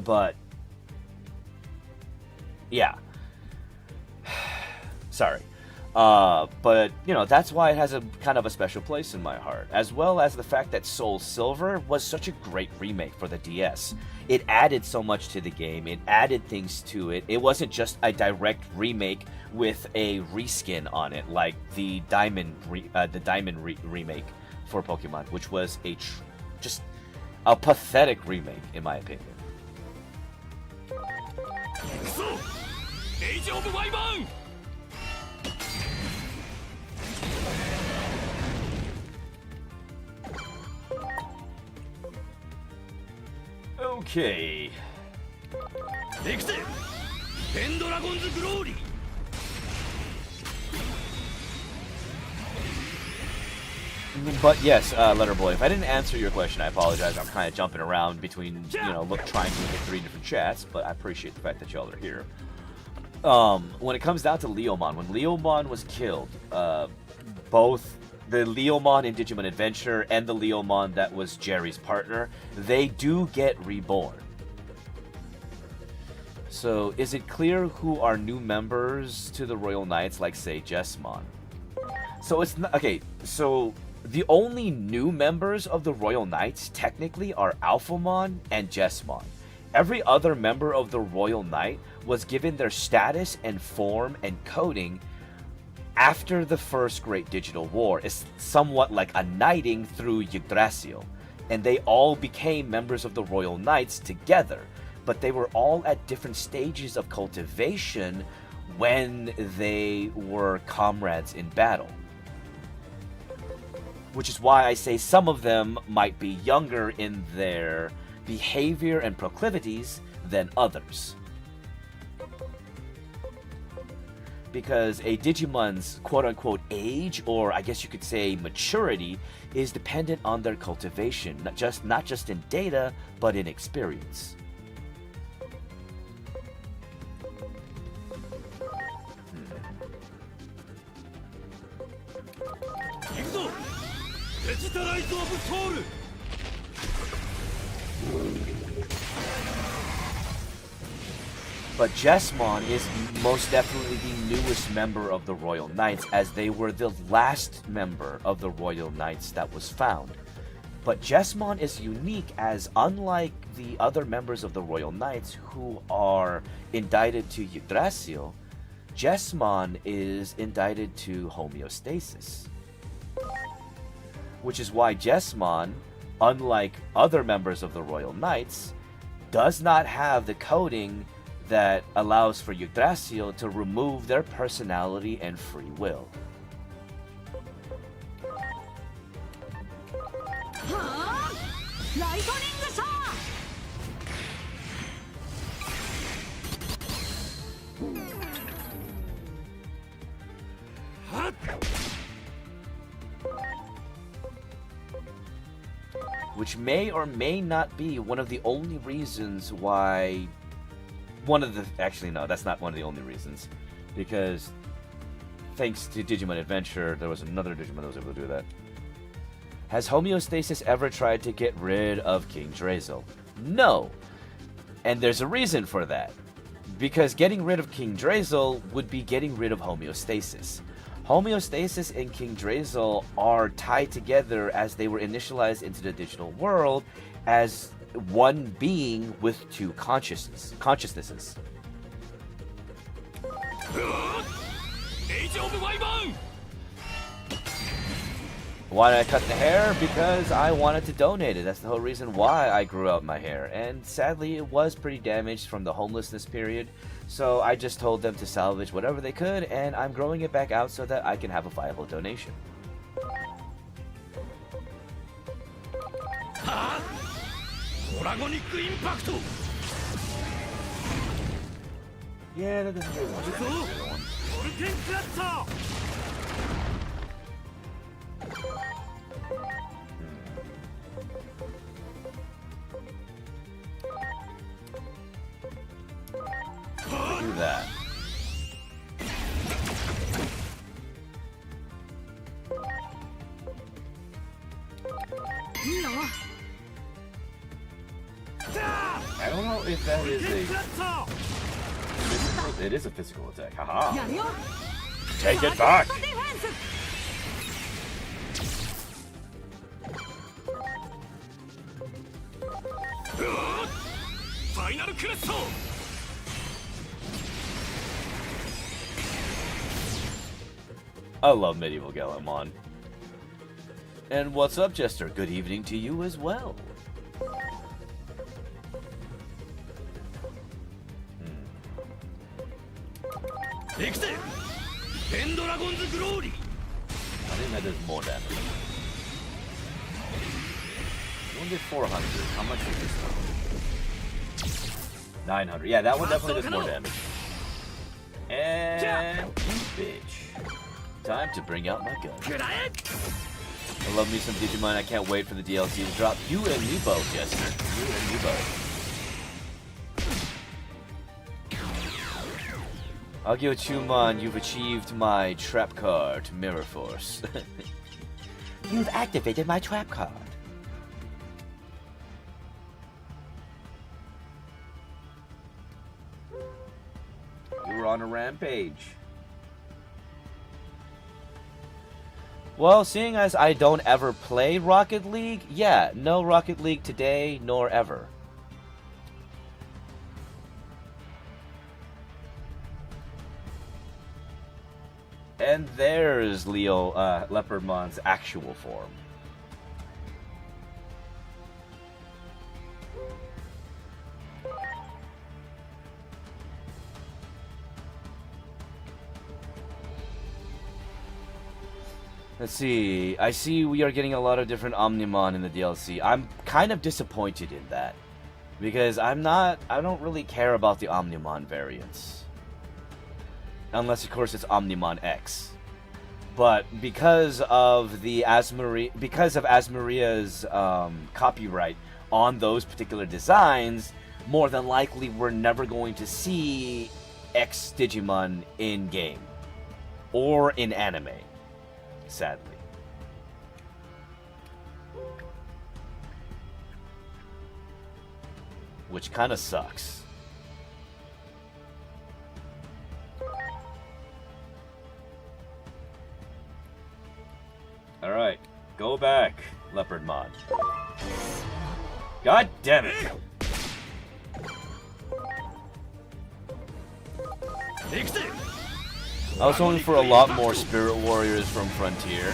But yeah, sorry. But you know, that's why it has a kind of a special place in my heart, as well as the fact that Soul Silver was such a great remake for the DS. It added so much to the game. It added things to it. It wasn't just a direct remake with a reskin on it, like the Diamond remake for Pokemon, which was just a pathetic remake in my opinion. そうエイジ・オブ・ワイバーン Okay. 行くぜペンドラゴンズ・グローリー But yes, Letterboy, if I didn't answer your question, I apologize. I'm kind of jumping around between, trying to look at 3 different chats, but I appreciate the fact that y'all are here. When it comes down to Leomon, when Leomon was killed, both the Leomon in Digimon Adventure and the Leomon that was Jerry's partner, they do get reborn. So, is it clear who are new members to the Royal Knights, like, say, Jesmon? So, it's not... Okay, so... The only new members of the Royal Knights, technically, are Alphamon and Jesmon. Every other member of the Royal Knight was given their status and form and coding after the First Great Digital War. It's somewhat like a knighting through Yggdrasil. And they all became members of the Royal Knights together. But they were all at different stages of cultivation when they were comrades in battle. Which is why I say some of them might be younger in their behavior and proclivities than others. Because a Digimon's quote-unquote age, or I guess you could say maturity, is dependent on their cultivation, not just in data, but in experience. 行くぞデジタライズ・オブ・ソウル But Jesmon is most definitely the newest member of the Royal Knights, as they were the last member of the Royal Knights that was found. But Jesmon is unique, as unlike the other members of the Royal Knights who are indicted to Yggdrasil, Jesmon is indicted to homeostasis. Which is why Jesmon, unlike other members of the Royal Knights, does not have the coding that allows for Yggdrasil to remove their personality and free will. はあライトニングサー はっ which may or may not be one of the only reasons why. Actually, no, that's not one of the only reasons. Because thanks to Digimon Adventure, there was another Digimon that was able to do that. Has Homeostasis ever tried to get rid of King Drazel? No. And there's a reason for that. Because getting rid of King Drazel would be getting rid of Homeostasis. Homeostasis and King Drazel are tied together as they were initialized into the digital world as one being with two consciousnesses. エイジ・オブ・ワイバーン Why did I cut the hair? Because I wanted to donate it. That's the whole reason why I grew out my hair. And sadly, it was pretty damaged from the homelessness period. So I just told them to salvage whatever they could, and I'm growing it back out so that I can have a viable donation. はあドラゴニック・インパクト Yeah, that doesn't really 行 much くぞ damage to the other one. オルテンクラッサー Do that. I don't know if that is テン a クラッサー physical. It is a physical attack. Haha. やるよ Take it バ back. ットディフェンス ファイナルクレスト I love Medieval Gallimon. And what's up, Jester? Good evening to you as well. 行くぜペンドラゴンズ・グローリー I think that does more damage. One did 400. How much is this one? 900. Yeah, that one definitely does more damage. And you bitch. Time to bring out my gun. くらえ I love me some Digimon. I can't wait for the DLC to drop. You and me both, Jester. You and me both. Agyo Chumon, you've achieved my trap card, Mirror Force. You've activated my trap card. You were on a rampage. Well, seeing as I don't ever play Rocket League, yeah, no Rocket League today nor ever. And there's Leo Leopardmon's actual form. Let's see. I see we are getting a lot of different Omnimon in the DLC. I'm kind of disappointed in that. Because I don't really care about the Omnimon variants. Unless, of course, it's Omnimon X. But because of Asmaria's copyright on those particular designs, more than likely we're never going to see X Digimon in game or in anime, sadly. Which kind of sucks. Alright, go back, Leopardmon. God damn it! 行くぜ I was hoping for a lot more Spirit Warriors from Frontier.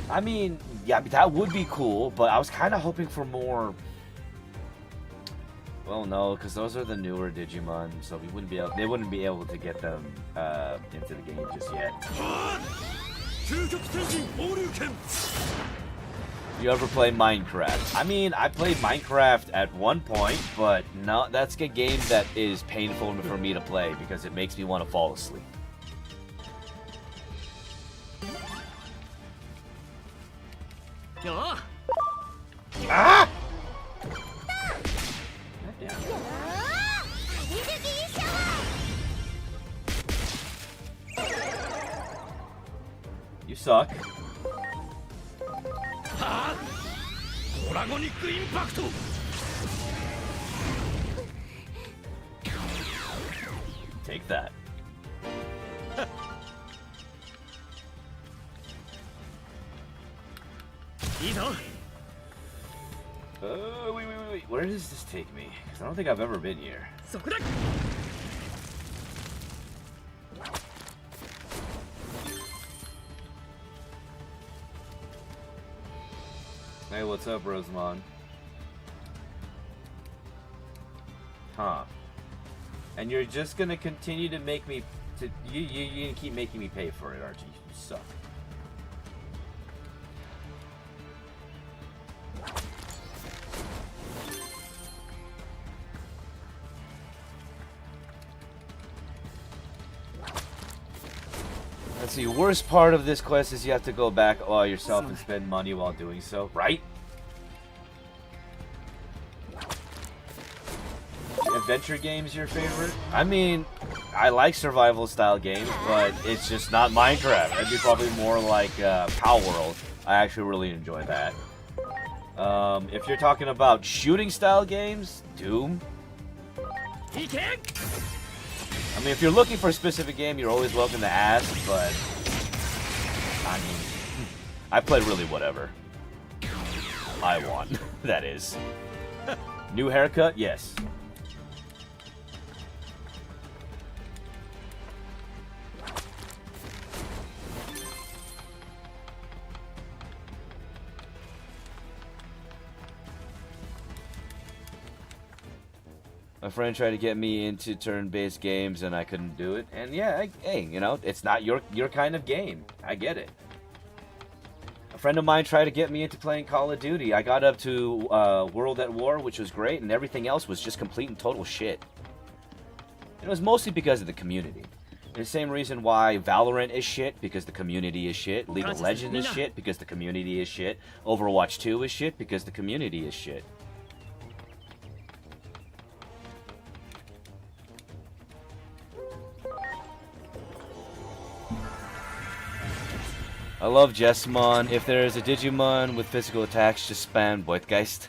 I mean, yeah, that would be cool, but I was kind of hoping for more. Well, no, because those are the newer Digimon, so they wouldn't be able to get them into the game just yet. 究極天神放流剣 You ever play Minecraft? I mean, I played Minecraft at one point, but no, that's a game that is painful for me to play because it makes me want to fall asleep. Ah! Ah! Yeah. You suck. はあドラゴニックインパクト Take that. いいぞ Wait. Where does this take me? Because I don't think I've ever been here. そこだ Hey, what's up, Rosamond? Huh. And you're just gonna continue to make me... You're gonna keep making me pay for it, aren't you? You suck. Let's see, worst part of this quest is you have to go back all yourself and spend money while doing so, right? Adventure games your favorite? I mean, I like survival style games, but it's just not Minecraft. It'd be probably more like Power World. I actually really enjoy that. If you're talking about shooting style games, Doom. いけ I mean, if you're looking for a specific game, you're always welcome to ask, but I mean, I play really whatever I want, that is. New haircut? Yes. My friend tried to get me into turn-based games and I couldn't do it. And yeah, hey, you know, it's not your kind of game. I get it. A friend of mine tried to get me into playing Call of Duty. I got up to World at War, which was great, and everything else was just complete and total shit. It was mostly because of the community. The same reason why Valorant is shit, because the community is shit. League of Legends is shit, because the community is shit. Overwatch 2 is shit, because the community is shit. I love Jessamon. If there is a Digimon with physical attacks, just spam Voigtgeist.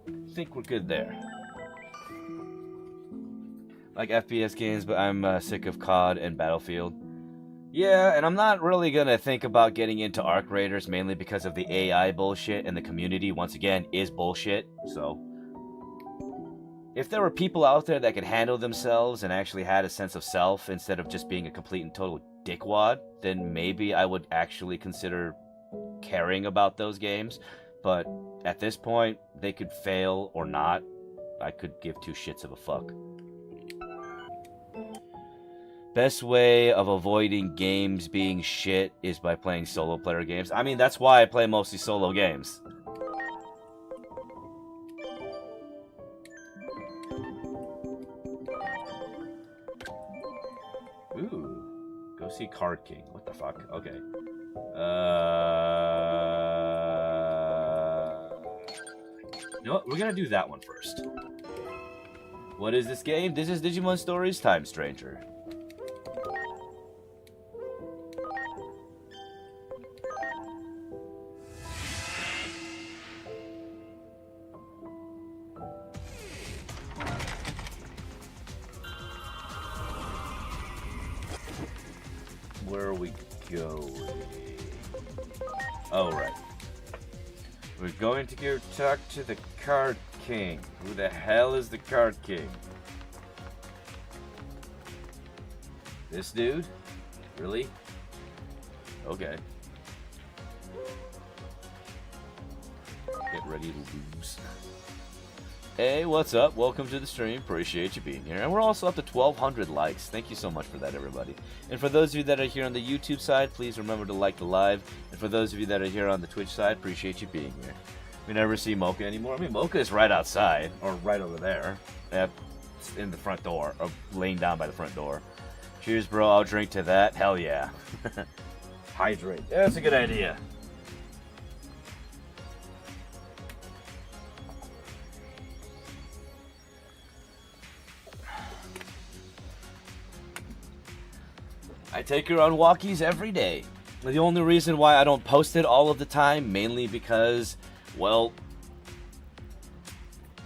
I think we're good there. Like FPS games, but I'm sick of COD and Battlefield. Yeah, and I'm not really gonna think about getting into Arc Raiders, mainly because of the AI bullshit, and the community, once again, is bullshit, so... If there were people out there that could handle themselves and actually had a sense of self, instead of just being a complete and total dickwad, then maybe I would actually consider caring about those games. But at this point, they could fail or not. I could give two shits of a fuck. Best way of avoiding games being shit is by playing solo player games. I mean, that's why I play mostly solo games. Ooh. Go see Card King. What the fuck? Okay. You know what? We're gonna do that one first. What is this game? This is Digimon Stories Time Stranger. Where are we going? Oh, right. We're going to go talk to the Card King. Who the hell is the Card King? This dude? Really? Okay. Get ready to lose. Hey, what's up? Welcome to the stream. Appreciate you being here. And we're also up to 1,200 likes. Thank you so much for that, everybody. And for those of you that are here on the YouTube side, please remember to like the live. And for those of you that are here on the Twitch side, appreciate you being here. We never see Mocha anymore. I mean, Mocha is right outside, or right over there, in the front door, or laying down by the front door. Cheers, bro. I'll drink to that. Hell yeah. Hydrate. Yeah, that's a good idea. I take her on walkies every day. The only reason why I don't post it all of the time, mainly because, well,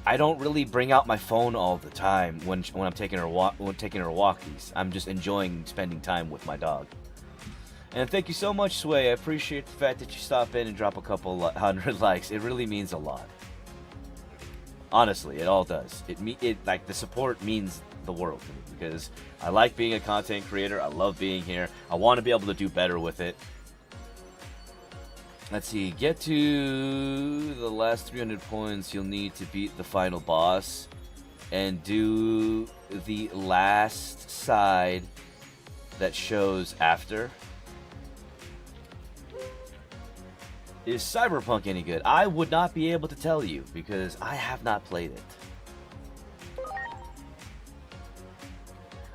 I don't really bring out my phone all the time when I'm taking her walkies. I'm just enjoying spending time with my dog. And thank you so much, Sway. I appreciate the fact that you stop in and drop a couple hundred likes. It really means a lot. Honestly, it all does. Like, the support means the world to me because I like being a content creator. I love being here. I want to be able to do better with it. Let's see. Get to the last 300 points. You'll need to beat the final boss and do the last side that shows after. Is Cyberpunk any good? I would not be able to tell you because I have not played it.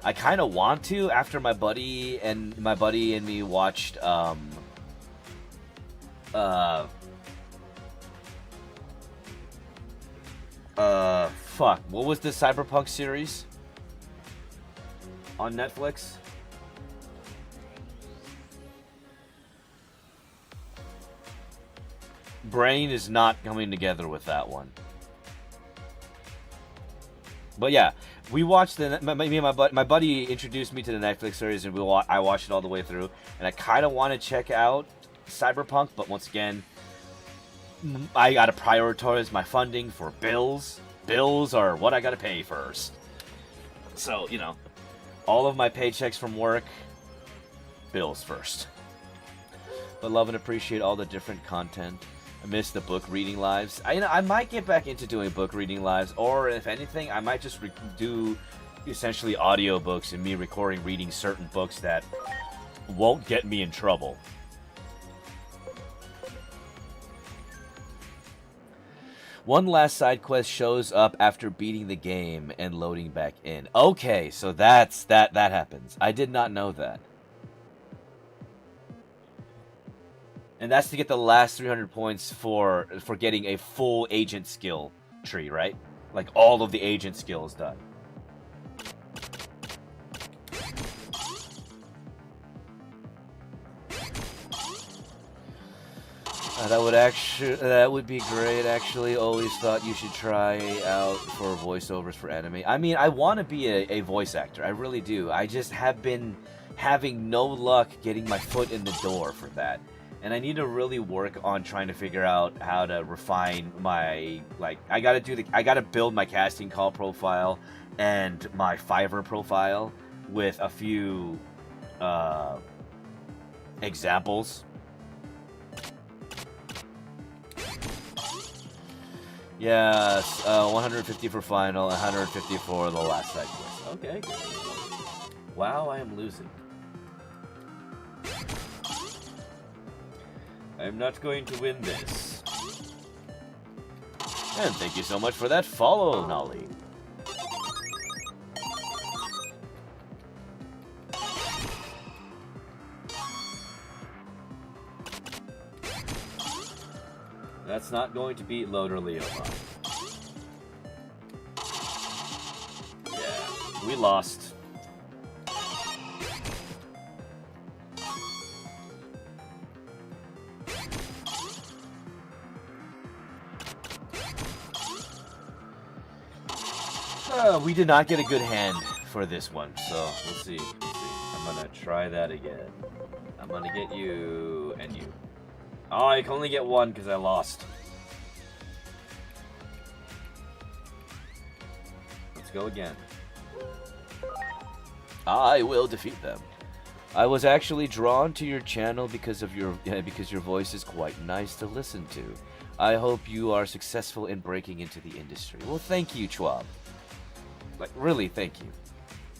I kind of want to after my buddy and me watched fuck, what was the Cyberpunk series on Netflix? Brain is not coming together with that one. But yeah, we watched my buddy introduced me to the Netflix series, and I watched it all the way through. And I kind of want to check out Cyberpunk, but once again, I gotta prioritize my funding for bills. Bills are what I gotta pay first. So, you know, all of my paychecks from work, bills first. But love and appreciate all the different content. I miss the book reading lives. I might get back into doing book reading lives, or if anything, I might just do essentially audiobooks and me reading certain books that won't get me in trouble. One last side quest shows up after beating the game and loading back in. Okay, so that happens. I did not know that. And that's to get the last 300 points for getting a full agent skill tree, right? Like all of the agent skills done. That would be great. Actually, always thought you should try out for voiceovers for anime. I mean, I want to be a voice actor. I really do. I just have been having no luck getting my foot in the door for that. And I need to really work on trying to figure out how to refine my, like, I gotta build my casting call profile and my Fiverr profile with a few examples. Yes, 150 for final, 150 for the last side quest. Okay. Wow, I am losing. I'm not going to win this. And thank you so much for that follow, Nolly. That's not going to beat Loader Leoma. Yeah, we lost. We did not get a good hand for this one, so we'll see. I'm gonna try that again. I'm gonna get you and you. Oh, I can only get one because I lost. Let's go again. I will defeat them. I was actually drawn to your channel because your voice is quite nice to listen to. I hope you are successful in breaking into the industry. Well, thank you, Schwab. Like, really, thank you.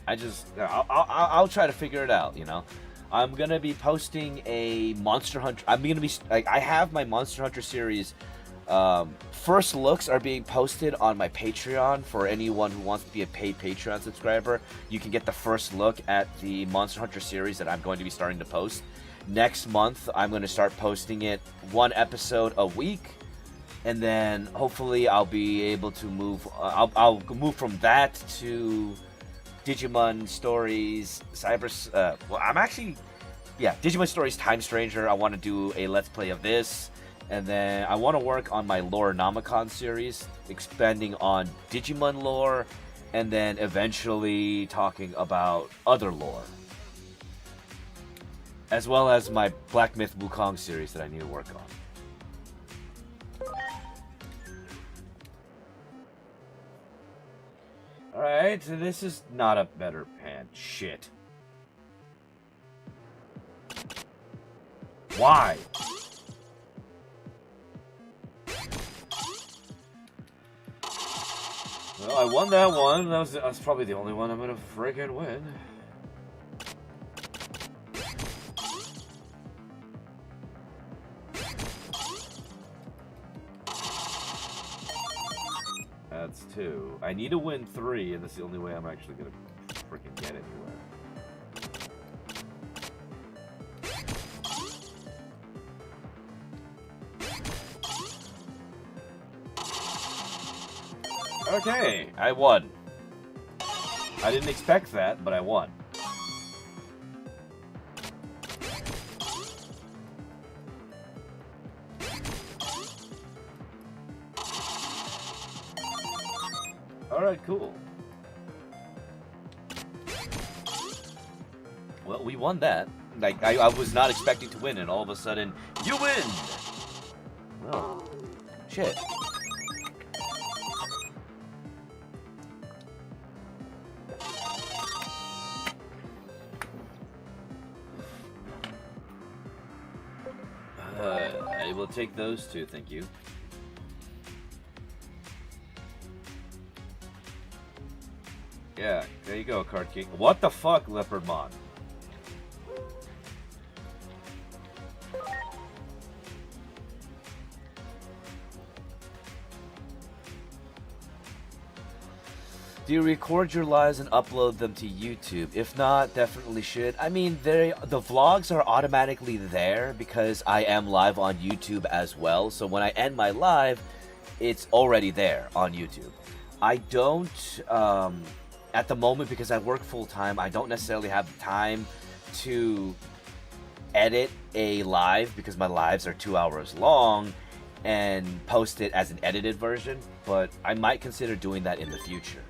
I'll try to figure it out, you know? I'm gonna be posting a Monster Hunter. I'm gonna be, like, I have my Monster Hunter series. First looks are being posted on my Patreon for anyone who wants to be a paid Patreon subscriber. You can get the first look at the Monster Hunter series that I'm going to be starting to post. Next month, I'm going to start posting it 1 episode a week, and then hopefully I'll be able to move. I'll move from that to Digimon Stories, Digimon Stories Time Stranger. I want to do a Let's Play of this. And then I want to work on my Lore Nomicon series, expanding on Digimon lore, and then eventually talking about other lore. As well as my Black Myth Wukong series that I need to work on. Alright, so this is not a better pan. Shit. Why? Well, I won that one. That's probably the only one I'm gonna friggin' win. That's 2. I need to win 3, and that's the only way I'm actually gonna freaking get anywhere. Okay, I won. I didn't expect that, but I won. Alright, cool. Well, we won that. Like, I was not expecting to win, and all of a sudden, you win! Oh. Shit. I will take those 2, thank you. Yeah, there you go, Card King. What the fuck, Leopardmon? Do you record your lives and upload them to YouTube? If not, definitely should. I mean, the vlogs are automatically there because I am live on YouTube as well. So when I end my live, it's already there on YouTube. I don't, at the moment, because I work full-time, I don't necessarily have the time to edit a live because my lives are 2 hours long and post it as an edited version. But I might consider doing that in the future.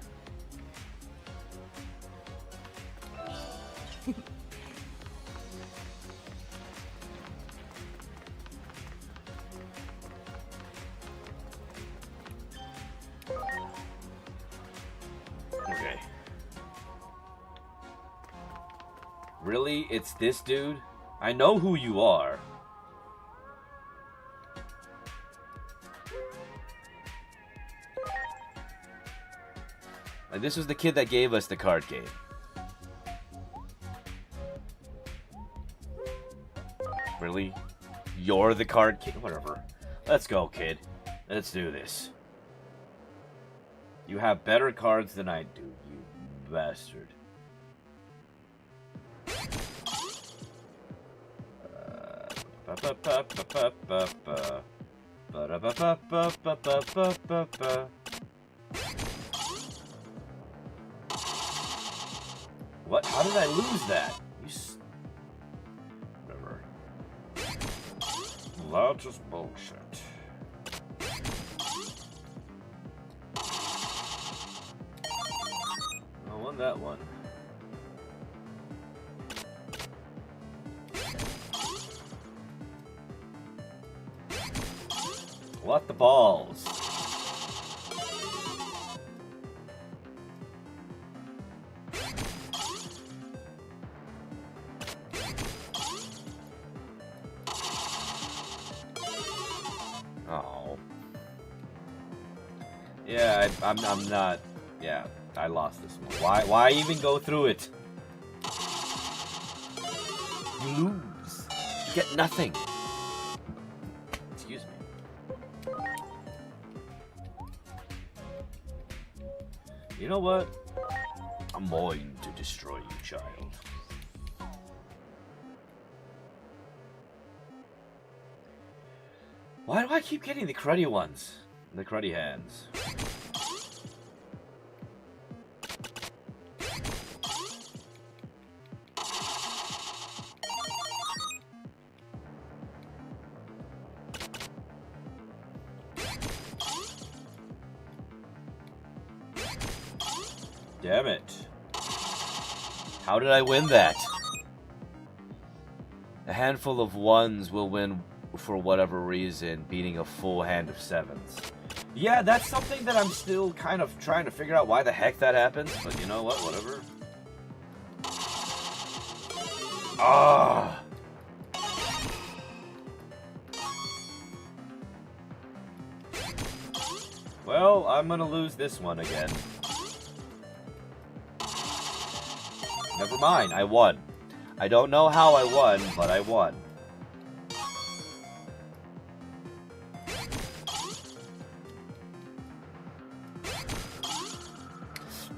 Okay. Really? It's this dude? I know who you are. Like, this was the kid that gave us the card game. Really? You're the card king? Whatever. Let's go, kid. Let's do this. You have better cards than I do, you bastard. What? How did I lose that? Whatever. That's just bullshit. I won that one. What the balls? Oh. I'm not. Yeah, I lost this one. Why even go through it? You lose. You get nothing. Excuse me. You know what? I'm going to destroy you, child. Why do I keep getting the cruddy ones? The cruddy hands. Damn it. How did I win that? A handful of ones will win for whatever reason, beating a full hand of sevens. Yeah, that's something that I'm still kind of trying to figure out why the heck that happens, but you know what, whatever. Ah! Well, I'm gonna lose this one again. Never mind, I won. I don't know how I won, but I won.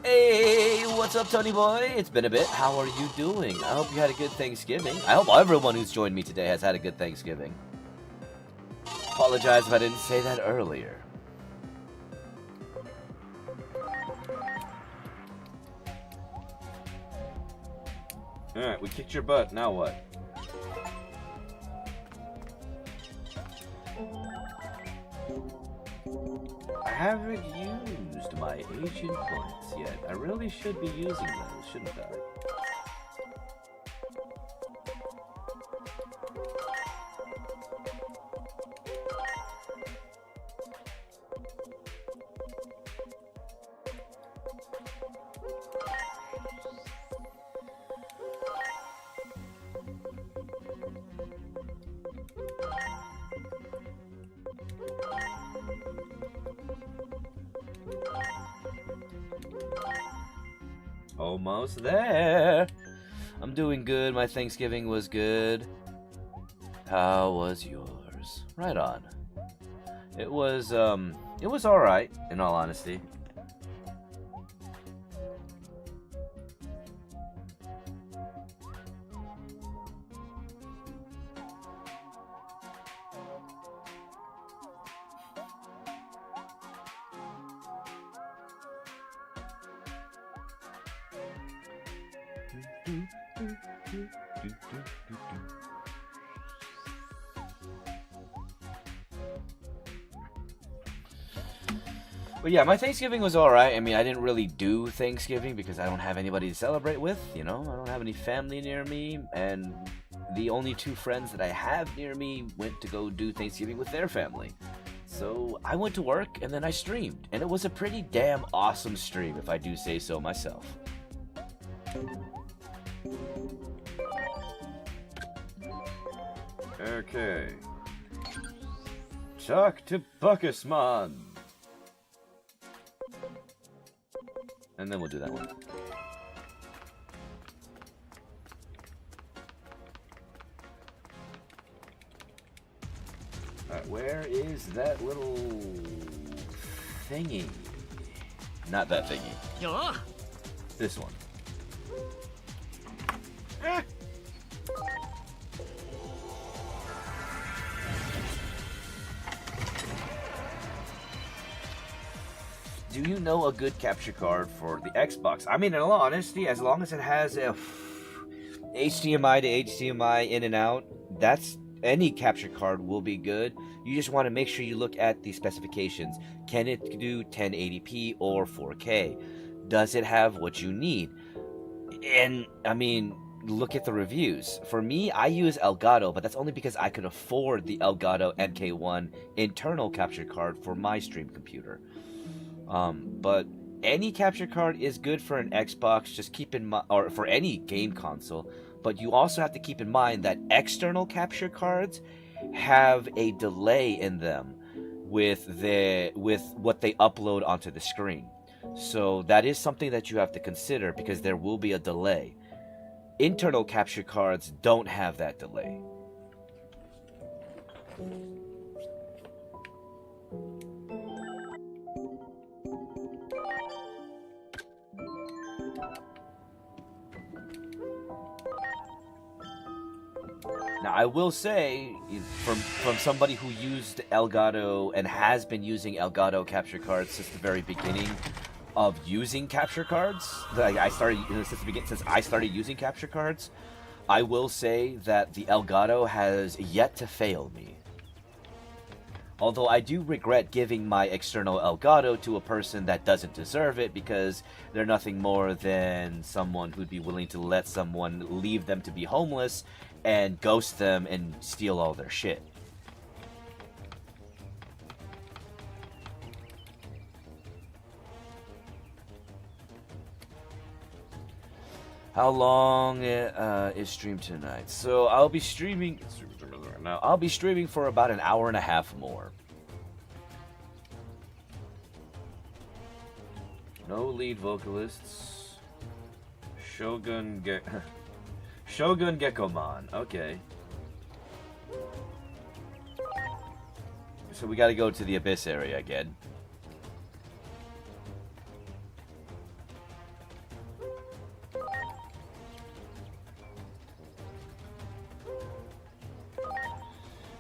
Hey, what's up, Tony boy? It's been a bit. How are you doing? I hope you had a good Thanksgiving. I hope everyone who's joined me today has had a good Thanksgiving. Apologize if I didn't say that earlier. Alright, we kicked your butt. Now what? I haven't used my ancient points yet. I really should be using those, shouldn't I? Almost there. I'm doing good. My Thanksgiving was good. How was yours? Right on. It was alright, in all honesty. But yeah, my Thanksgiving was alright. I mean, I didn't really do Thanksgiving because I don't have anybody to celebrate with, you know? I don't have any family near me, and the only two friends that I have near me went to go do Thanksgiving with their family. So I went to work, and then I streamed, and it was a pretty damn awesome stream, if I do say so myself. Okay. Talk to Buckusman. And then we'll do that one. Alright, where is that little thingy? Not that thingy. This one. Ah! Do you know a good capture card for the Xbox? I mean, in all honesty, as long as it has a HDMI to HDMI in and out, that's any capture card will be good. You just want to make sure you look at the specifications. Can it do 1080p or 4K? Does it have what you need? And I mean, look at the reviews. For me, I use Elgato, but that's only because I could afford the Elgato MK1 internal capture card for my stream computer. But any capture card is good for an Xbox, just keep in mind, or for any game console, but you also have to keep in mind that external capture cards have a delay in them with what they upload onto the screen. So that is something that you have to consider because there will be a delay. Internal capture cards don't have that delay. Now, I will say, from somebody who used Elgato and has been using Elgato capture cards since the very beginning of using capture cards, since I started using capture cards, I will say that the Elgato has yet to fail me. Although I do regret giving my external Elgato to a person that doesn't deserve it because they're nothing more than someone who'd be willing to let someone leave them to be homeless and ghost them and steal all their shit. How long is stream tonight? So I'll be streaming. Now I'll be streaming for about an hour and a half more. No lead vocalists. Shogun Gekkomon. Okay. So we got to go to the Abyss area again.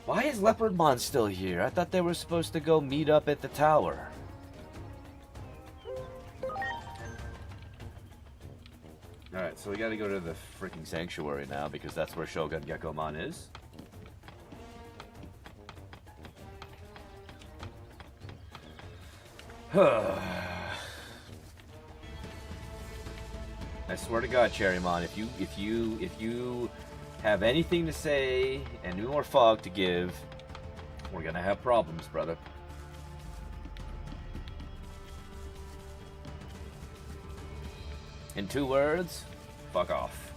Why is Leopardmon still here? I thought they were supposed to go meet up at the tower. Alright, so we gotta go to the freaking sanctuary now because that's where Shogun Gekkomon is. I swear to God, Cherrymon, if you have anything to say and any more fog to give, we're gonna have problems, brother. In 2 words, fuck off.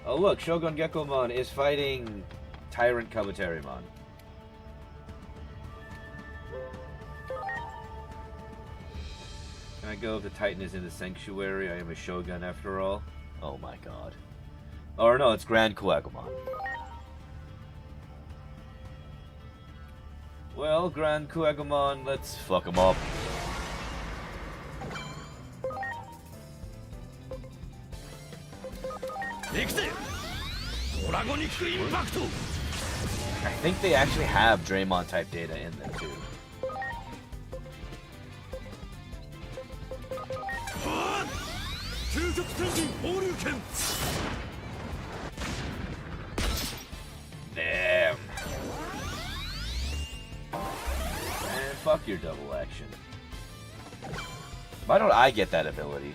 Oh look, Shogun Gekkomon is fighting Tyrant Kabuterimon. Can I go if the Titan is in the sanctuary? I am a Shogun after all. Oh my god. Or no, it's Grand Kuwagumon. Well, Grand Kuwagumon, let's fuck him up. I think they actually have Draymond type data in there too. Damn. And fuck your double action. Why don't I get that ability?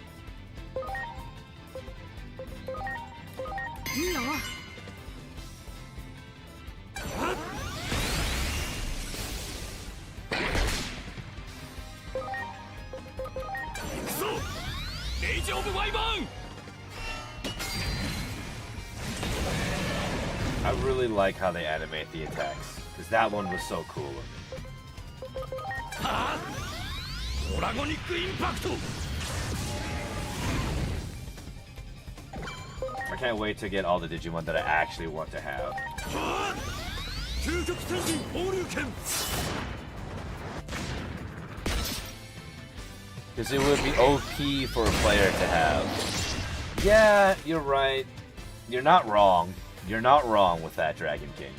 I really like how they animate the attacks, because that one was so cool. I can't wait to get all the Digimon that I actually want to have. Because it would be OP for a player to have. Yeah, you're right. You're not wrong. You're not wrong with that, Dragon King.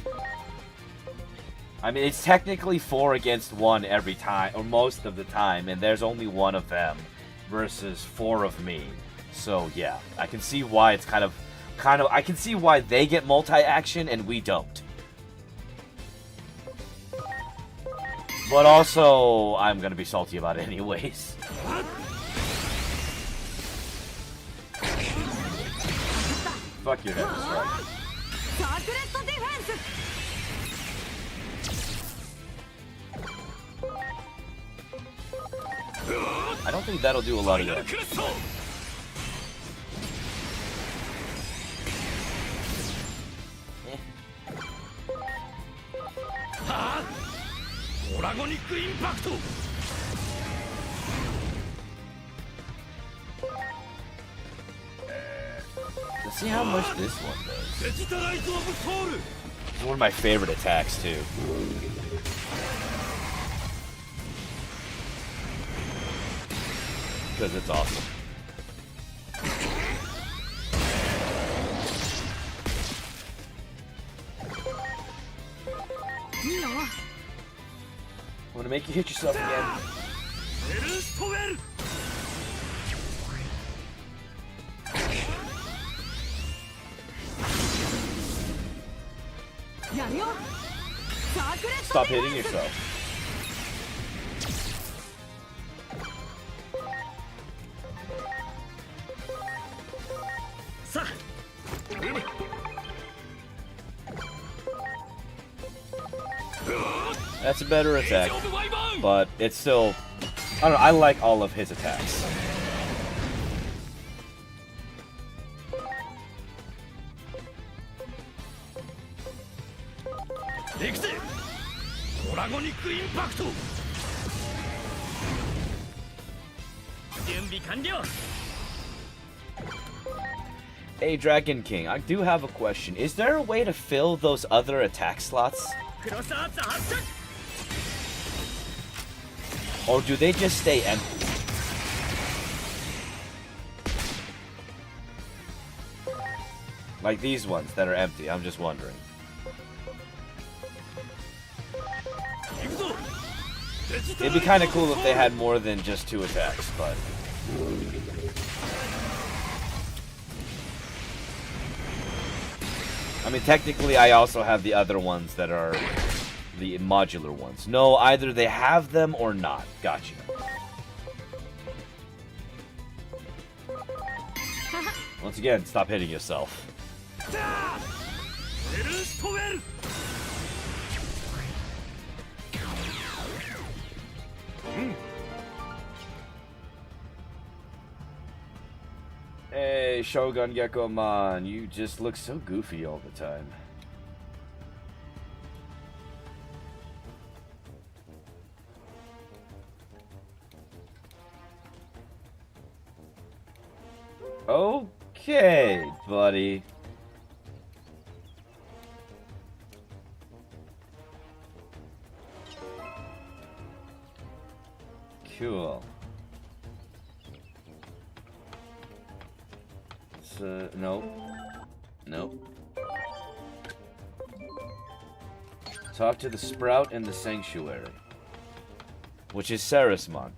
I mean, it's technically 4 against 1 every time, or most of the time, and there's only 1 of them versus 4 of me. So yeah, I can see why it's kind of, I can see why they get multi-action and we don't. But also, I'm gonna be salty about it anyways. Fuck your head, right? I don't think that'll do a lot of damage. ドラゴニックインパクト Let's see how much this one does. デジタライズ・オブ・ソウル It's one of my favorite attacks too. Because it's awesome. I'm gonna make you hit yourself again. エルストウェル やるよ。サークレット Stop hitting yourself. さあうむ That's a better エイジ attack, オブ・ワイバーン but it's still. I don't know. I like all of his attacks. 行くぜドラゴニックインパクト準備完了 Hey, Dragon King, I do have a question. Is there a way to fill those other attack slots? クロスアーツ発射 Or do they just stay empty? Like these ones that are empty, I'm just wondering. 行くぞデジタラ It'd イ be ズ kind of cool if they had more than just 2 attacks, but... I mean, technically, I also have the other ones that are the modular ones. No, either they have them or not. Gotcha. Once again, stop hitting yourself. エルストウェル Hey, Shogun Gekko-man, you just look so goofy all the time. Okay, buddy. Cool. Nope. Nope. Talk to the Sprout in the Sanctuary. Which is Sarismon.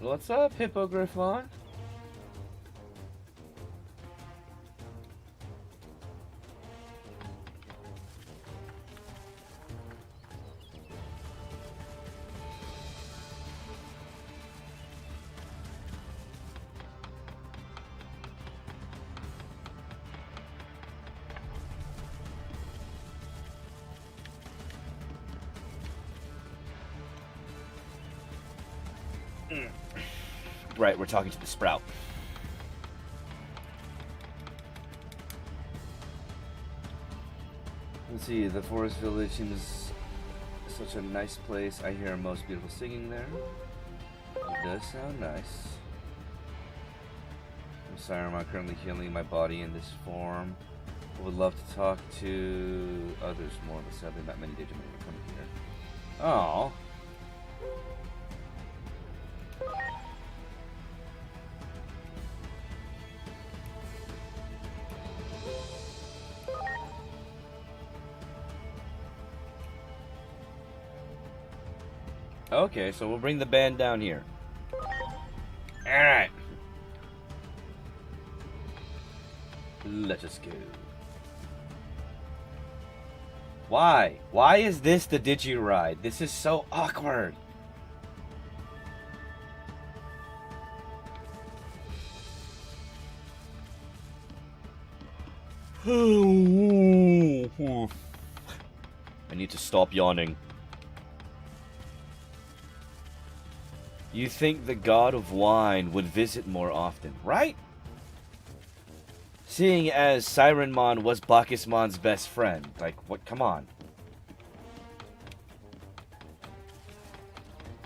What's up, Hippogriffon? Right, we're talking to the Sprout. Let's see, the Forest Village seems such a nice place. I hear most beautiful singing there. It does sound nice. I'm sorry, I'm currently healing my body in this form. I would love to talk to others more, but sadly not many Digimon are coming here. Oh. Okay, so we'll bring the band down here. Alright. Let us go. Why? Why is this the Digi Ride? This is so awkward. I need to stop yawning. You think the god of wine would visit more often, right? Seeing as Sirenmon was Bacchusmon's best friend. Like, what? Come on.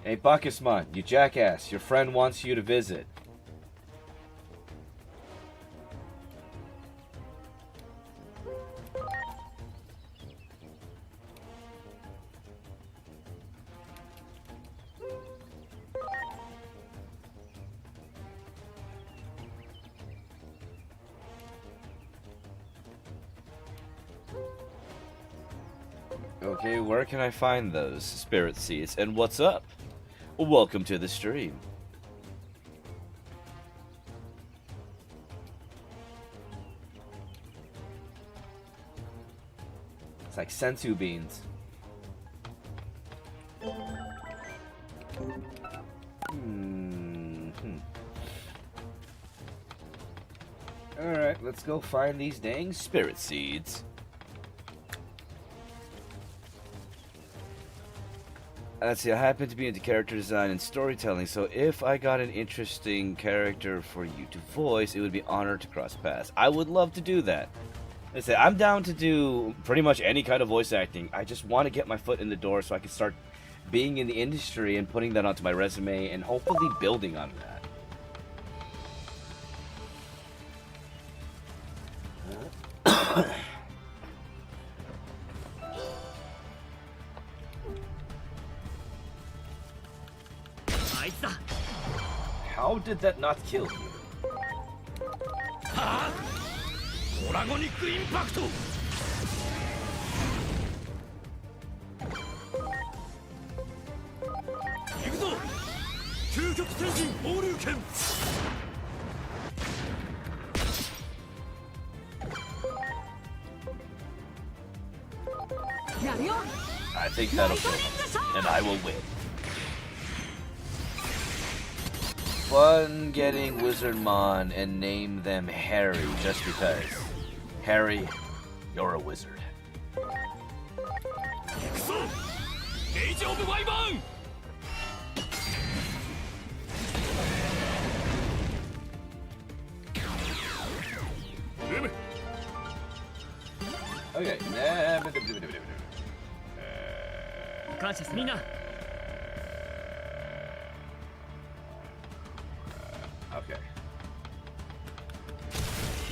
Hey, Bacchusmon, you jackass. Your friend wants you to visit. Okay, where can I find those spirit seeds? And what's up? Welcome to the stream. It's like sensu beans. Alright, let's go find these dang spirit seeds. Let's see, I happen to be into character design and storytelling, so if I got an interesting character for you to voice, it would be an honor to cross paths. I would love to do that. Let's say, I'm down to do pretty much any kind of voice acting. I just want to get my foot in the door so I can start being in the industry and putting that onto my resume and hopefully building on that. How did that not kill you? はあドラゴニックインパクト行くぞ究極天神放流剣 やるよ I think that'll kill him, and I will win. Fun getting Wizardmon and name them Harry just because. Harry, you're a wizard. くそエイジオブワイバーン Okay. 感謝すみんな Okay.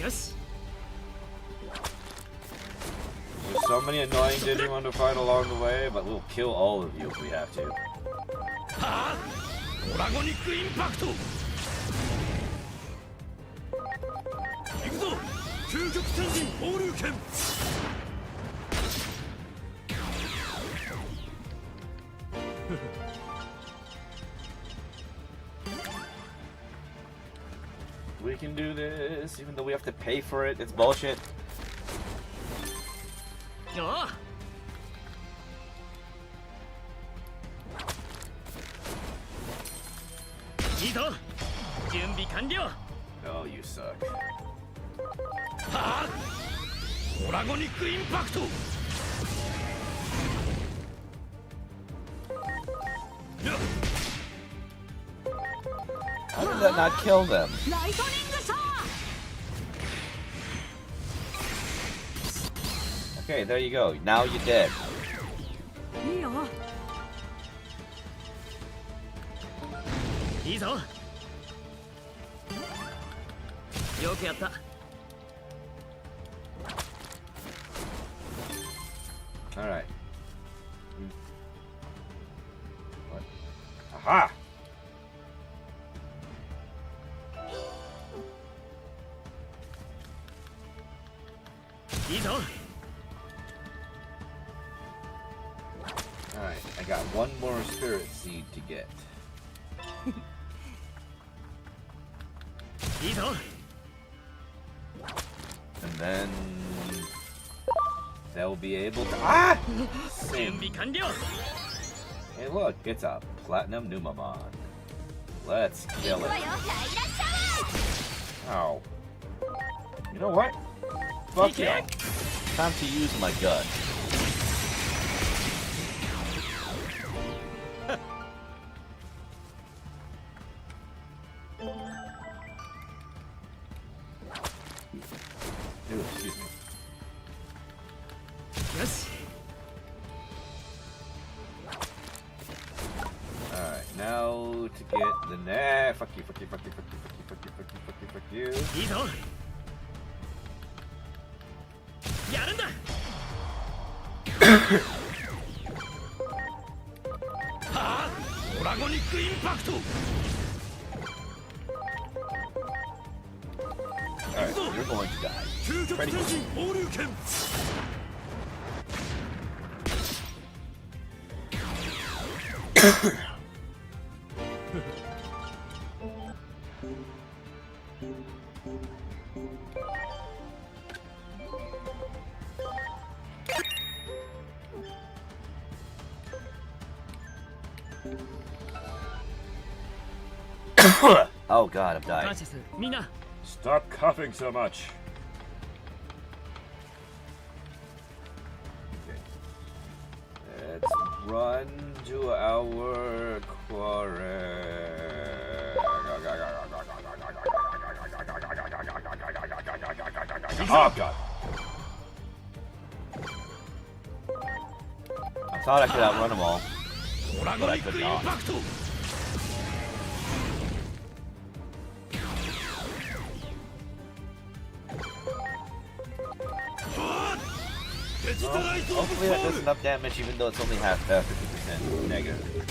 よし There's so many annoying Digimon to fight along the way, but we'll kill all of you if we have to. はあドラゴニックインパクト行くぞ究極天神放流剣 We can do this, even though we have to pay for it. It's bullshit. よいいぞ準備完了 Oh, you suck. はあドラゴニックインパクト How did that not kill them? ライトニングサ Okay, there you go. Now you're dead. ーいいよいいぞよくやった Alright. What? Aha! Alright, I got one more spirit seed to get. いいぞ And then they'll be able to Ah! 準 Sing. 備完了 Hey look, it's a platinum Numamon. Let's kill it. Ow. You know what? Fuck you. Time to use my gun. to get the net. Fuck you, fuck you, fuck you, fuck you, fuck you, fuck you, fuck you, fuck you, fuck you. いいぞやるんだはあドラゴニックインパクト Alright, you're going to die. 究極天神放流剣 Oh god, I'm dying. 感謝するみんな Stop coughing so much. Let's run to our quarry. Oh god. I thought I could outrun them all. ドラゴニックインパクト Hopefully that does enough damage even though it's only half 50% negative.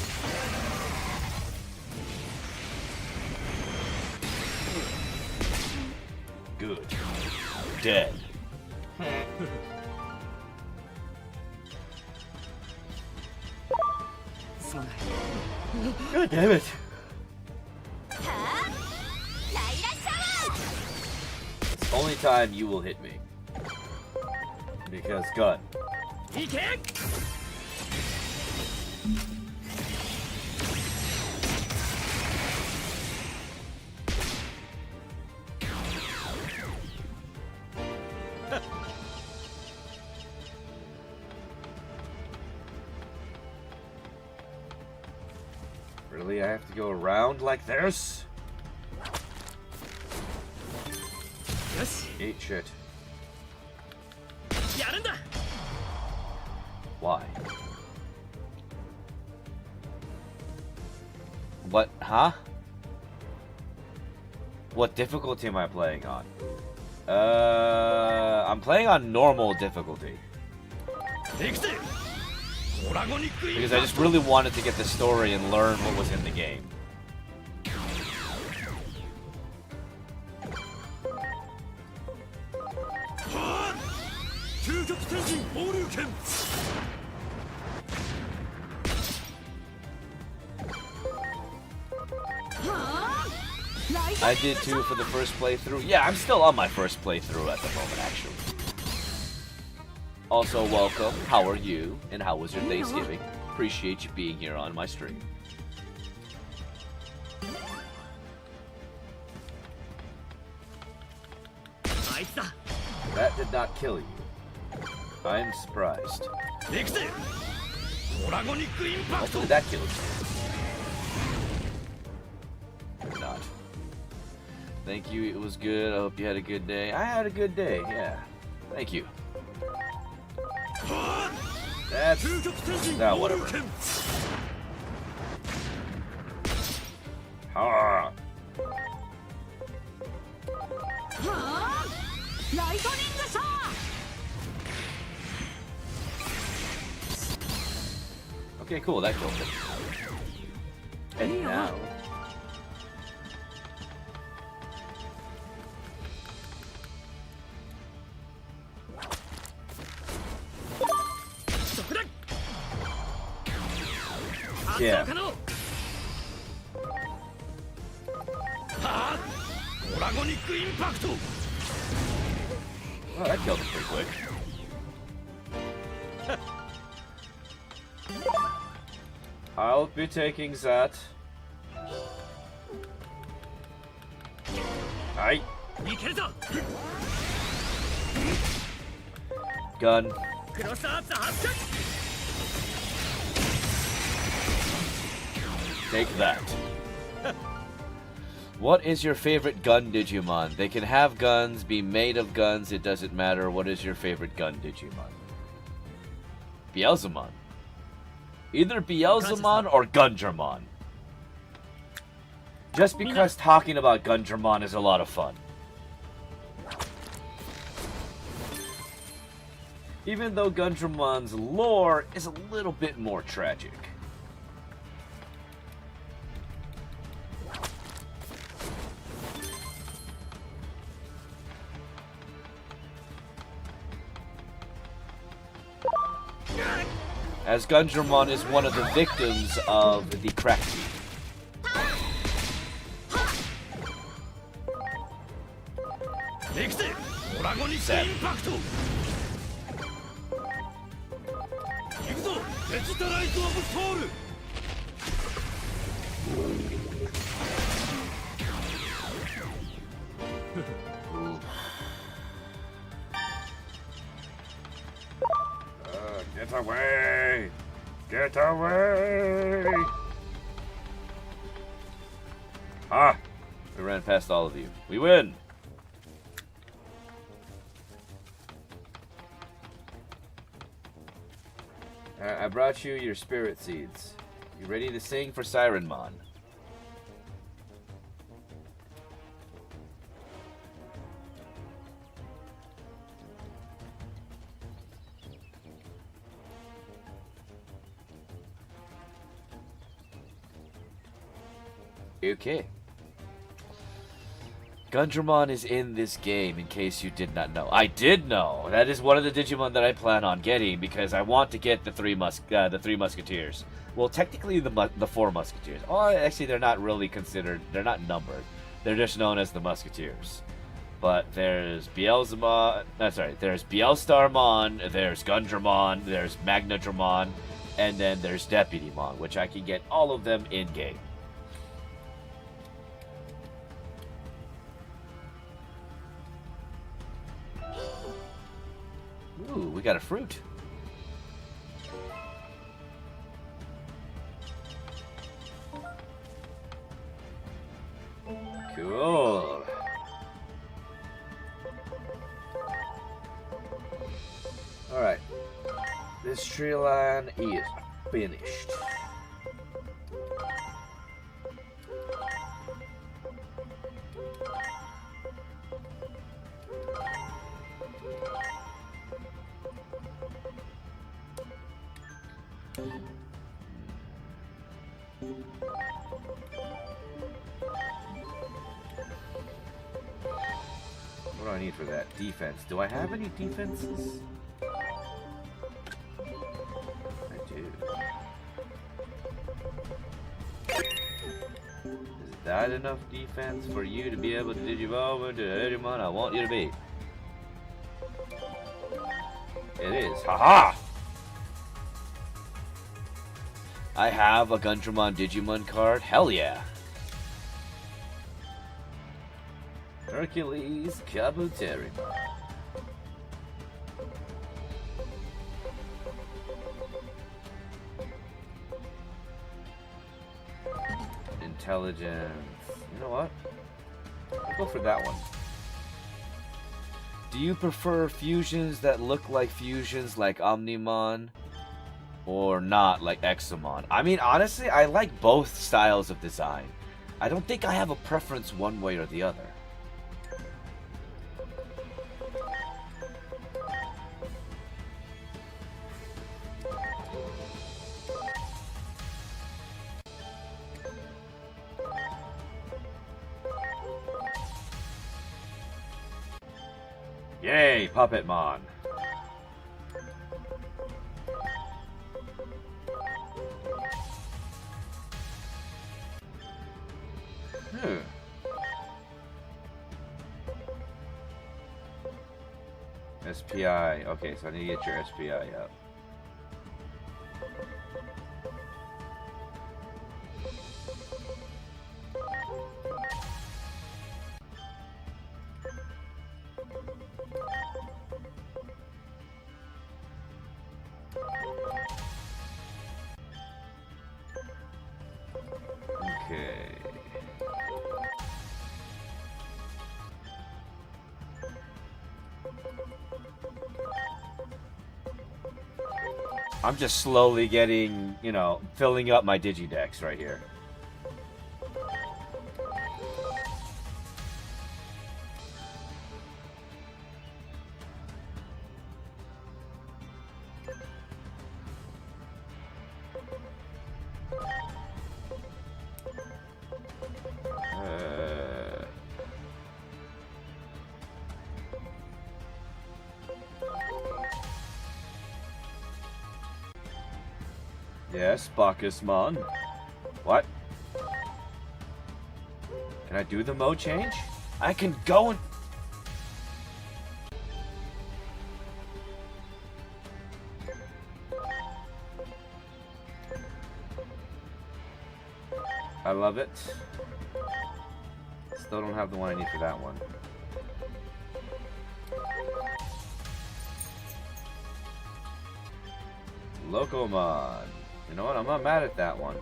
Good. Dead. God damn it. It's the only time you will hit me. Because gun. いけ Really, I have to go around like this? よし Eat shit. やるんだ Why? What? Huh? What difficulty am I playing on? I'm playing on normal difficulty. 行くぜドラゴニックイン Because パ I ク just ト really wanted to get the story and learn what was in the game. はあ究極天神放流剣 I did too for the first playthrough. Yeah, I'm still on my first playthrough at the moment, actually. Also, welcome. How are you? And how was your Thanksgiving? Appreciate you being here on my stream. That did not kill you. I'm surprised. 行くぜドラゴニックインパクト Hopefully that kills you. Or not. Thank you, it was good. I hope you had a good day. I had a good day, yeah. Thank you. はあ That's... 究極天神 Nah, 放流 whatever. 剣 Ah. ライトニングサー Okay, cool, that killed him. And now... そこだ Yeah. 発動可能はあドラゴニックインパクト Oh, that killed him pretty quick. I'll be taking that. Aye. いけるぞ Gun. クロスアーツ発射 Take that. What is your favorite gun Digimon? They can have guns, be made of guns, it doesn't matter. What is your favorite gun Digimon? Beelzemon. Either Beelzemon or Gungermon. Just because talking about Gundramon is a lot of fun. Even though Gundramon's lore is a little bit more tragic. As Gundramon is one of the victims of the crack team. Sad. Get away! Get away! Ah! We ran past all of you. We win! I brought you your spirit seeds. You ready to sing for Sirenmon? Okay. Gundramon is in this game, in case you did not know. I did know. That is one of the Digimon that I plan on getting because I want to get the three Musketeers. Well, technically the four Musketeers. Oh, actually, they're not really considered. They're not numbered. They're just known as the Musketeers. But there's Beelzemon. There's Beelstarmon. There's Gundramon. There's Magnadramon, and then there's Deputymon, which I can get all of them in game. Ooh, we got a fruit. Cool. Alright. This tree line is finished. What do I need for that? Defense. Do I have any defenses? I do. Is that enough defense for you to be able to Digivolve into Digimon I want you to be? It is. Haha! I have a Gundramon Digimon card. Hell yeah! Hercules Kabuterimon. Intelligence. You know what? I'll go for that one. Do you prefer fusions that look like fusions like Omnimon? Or not like Examon? I mean, honestly, I like both styles of design. I don't think I have a preference one way or the other. Yay, Puppetmon. SPI. Okay, so I need to get your SPI up. Okay. I'm just slowly getting, filling up my Digidex right here. Yes, Bacchusmon. What? Can I do the mode change? I can go and... I love it. Still don't have the one I need for that one. Locomon. You know what? I'm not mad at that one.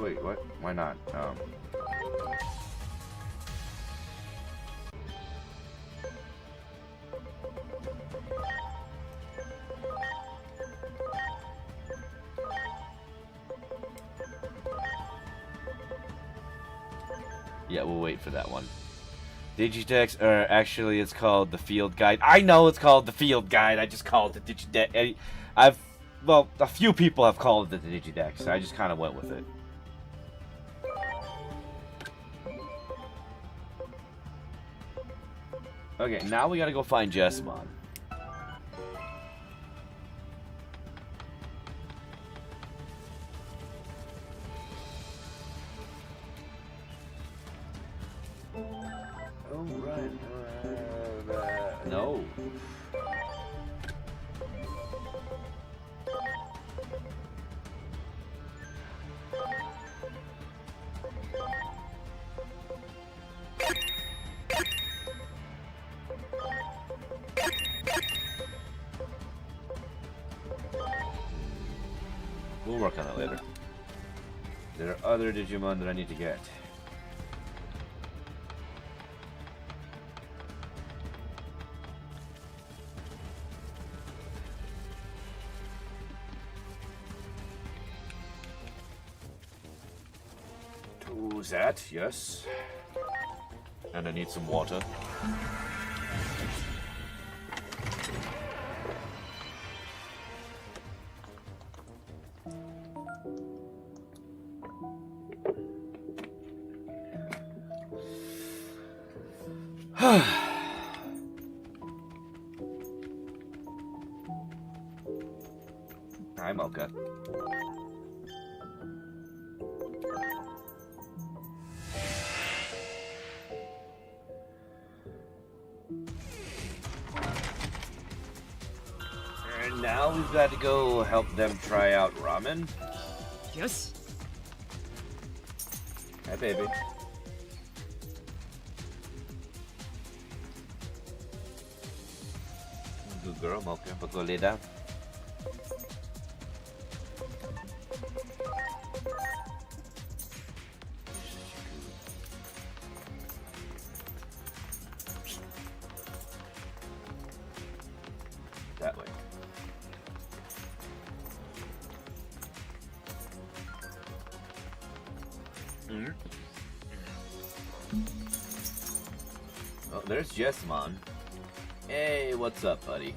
Wait, what? Why not? Yeah, we'll wait for that one. Digitex, or actually it's called the Field Guide. I know it's called the Field Guide, I just called it the Digitex. Well, a few people have called it the Digidex, so I just kind of went with it. Okay, now we gotta go find Jessamon. Oh, right. No. We'll work on that later. There are other Digimon that I need to get. To that, yes. And I need some water. I'm okay. And now we've got to go help them try out ramen. Yes. Hi, baby. Good girl, Mocha. But go lay down. That way. Oh, there's Jessamon. Hey, what's up, buddy?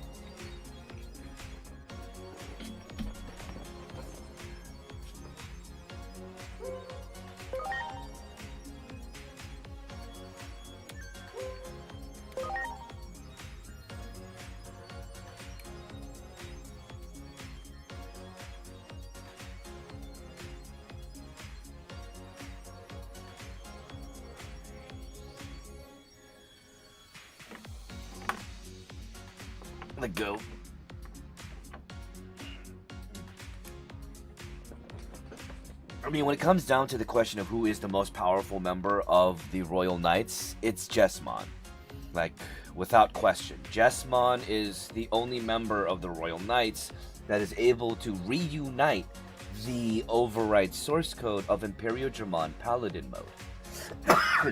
Let go. I mean, when it comes down to the question of who is the most powerful member of the Royal Knights, it's Jessamon. Like, without question. Jessamon is the only member of the Royal Knights that is able to reunite the override source code of Imperio Dramon Paladin mode.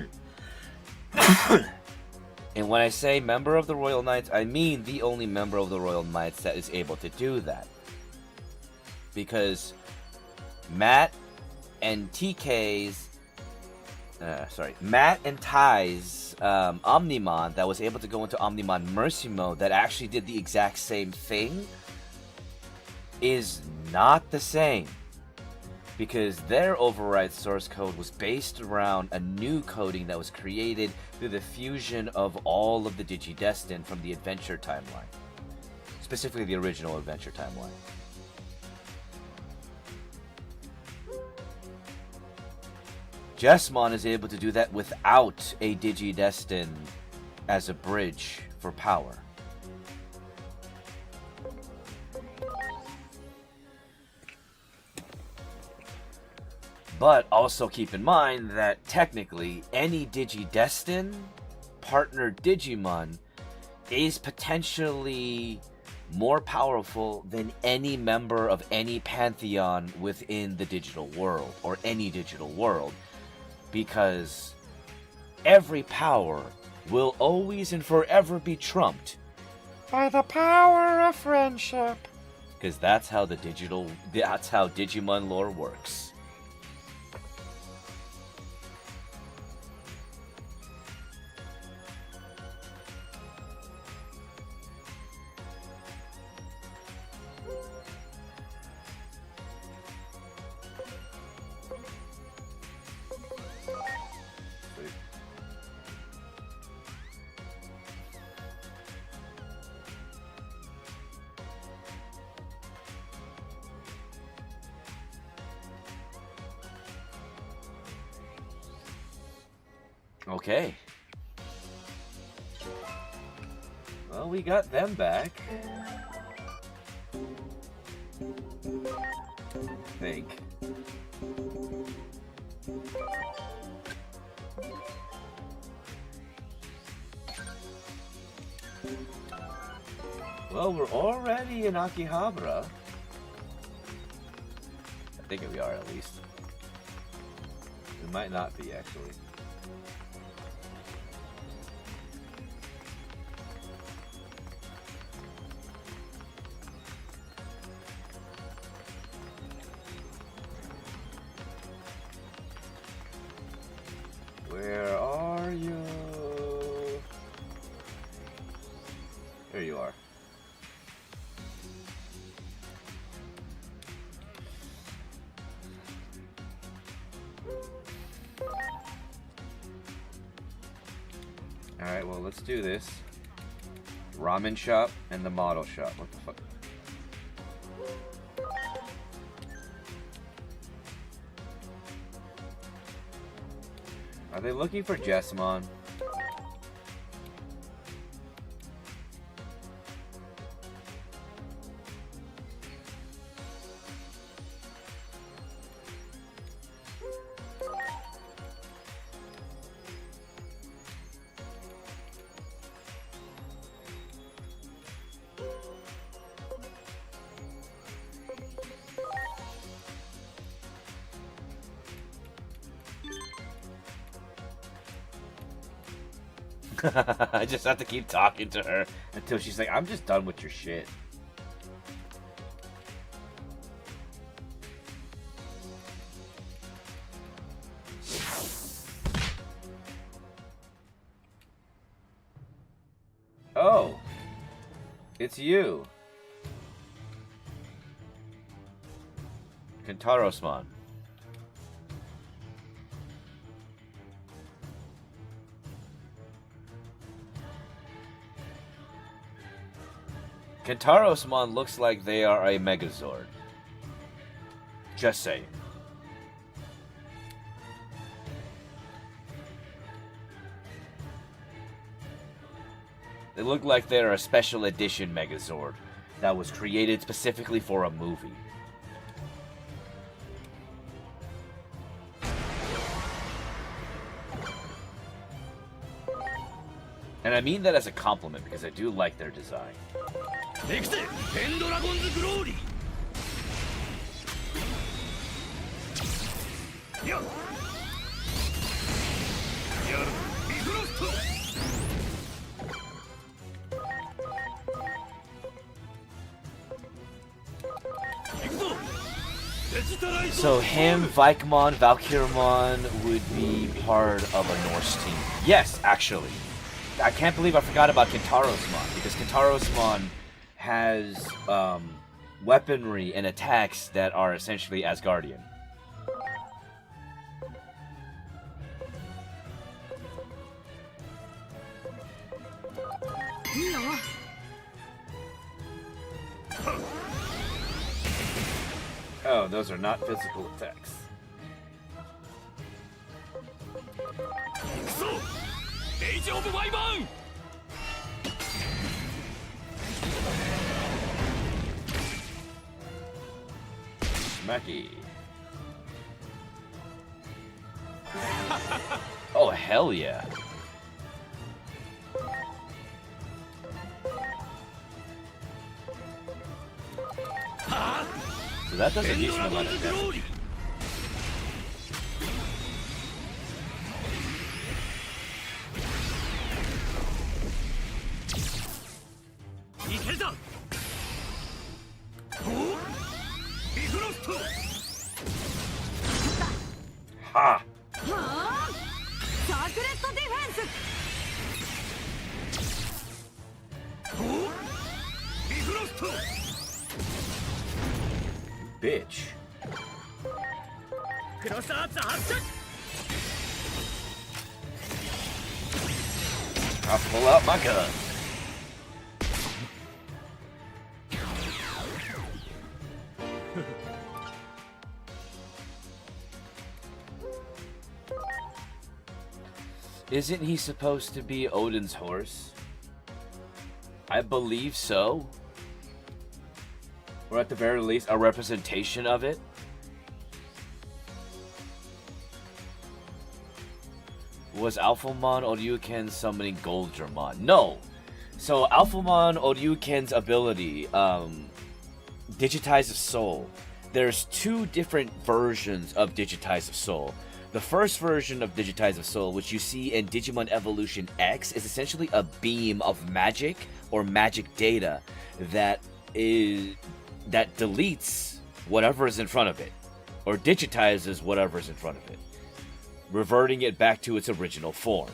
And when I say member of the Royal Knights, I mean the only member of the Royal Knights that is able to do that. Because Matt and Matt and Ty's Omnimon that was able to go into Omnimon Mercy Mode that actually did the exact same thing is not the same. Because their override source code was based around a new coding that was created through the fusion of all of the Digidestined from the Adventure timeline. Specifically the original Adventure timeline. Jesmon is able to do that without a Digidestined as a bridge for power. But also keep in mind that technically any Digidestined partnered Digimon is potentially more powerful than any member of any pantheon within the digital world, or any digital world, because every power will always and forever be trumped by the power of friendship. Because that's how Digimon lore works. Okay. Well, we got them back. I think. Well, we're already in Akihabara. I think we are, at least. We might not be, actually. Where are you? There you are. Alright, well, let's do this. Ramen shop and the model shop. What the fuck? Are they looking for Jessamon? I just have to keep talking to her until she's like, I'm just done with your shit. Oh, it's you. Kentaro-smon. Kentaro-smon looks like they are a Megazord. Just saying. They look like they're a special edition Megazord that was created specifically for a movie. And I mean that as a compliment because I do like their design. ネクスペンドラゴンズグローリーややるビフロスト So him, Vikemon, Valkyrimon would be part of a Norse team. Yes, actually. I can't believe I forgot about Kintarosmon, because Kintarosmon has weaponry and attacks that are essentially Asgardian. Oh, those are not physical attacks. Smacky. Oh, hell yeah. So that does a decent amount of damage. Ha! はあ炸裂ディフェンス Bitch. I'll pull out my gun. Isn't he supposed to be Odin's horse? I believe so. Or at the very least, a representation of it. Was Alphamon Oryuken summoning Goldramon? No! So, Alphamon Oryuken's ability, Digitize of Soul. There's two different versions of Digitize of Soul. The first version of Digitize of Soul, which you see in Digimon Evolution X, is essentially a beam of magic or magic data that deletes whatever is in front of it, or digitizes whatever is in front of it, reverting it back to its original form.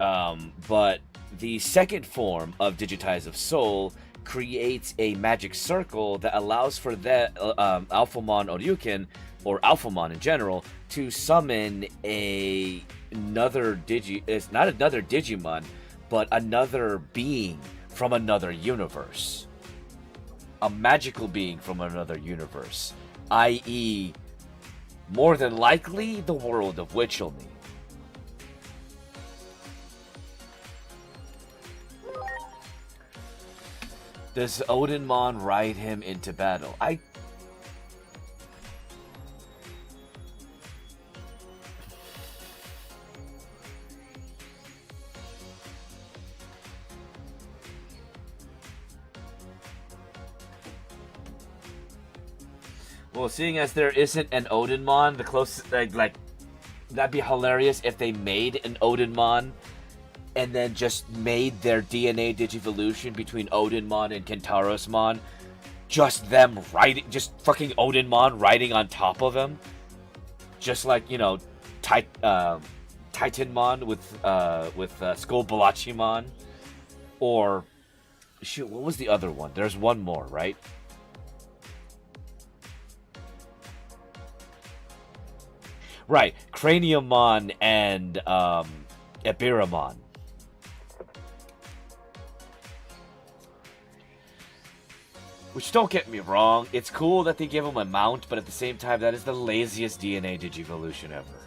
But the second form of Digitize of Soul creates a magic circle that allows for that Alphamon Oryuken, or Alphamon in general, to summon another it's not another Digimon, but another being from another universe. A magical being from another universe. I.e., more than likely, the world of Witchelney. Does Odinmon ride him into battle? Well, seeing as there isn't an Odinmon, the closest, like that'd be hilarious if they made an Odinmon and then just made their DNA digivolution between Odinmon and Kintarosmon. Just them riding, just fucking Odinmon riding on top of him. Just like, you know, Titanmon with Skullbalachimon. Or, shoot, what was the other one? There's one more, right? Right, Craniumon and Ebiramon. Which, don't get me wrong, it's cool that they give him a mount, but at the same time, that is the laziest DNA Digivolution ever.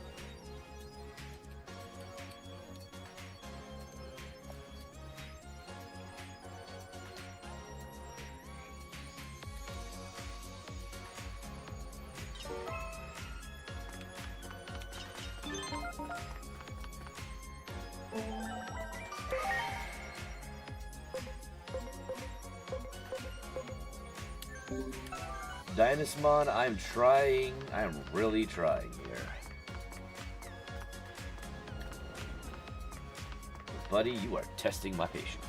Dynasmon, I'm trying. I'm really trying here. Buddy, you are testing my patience.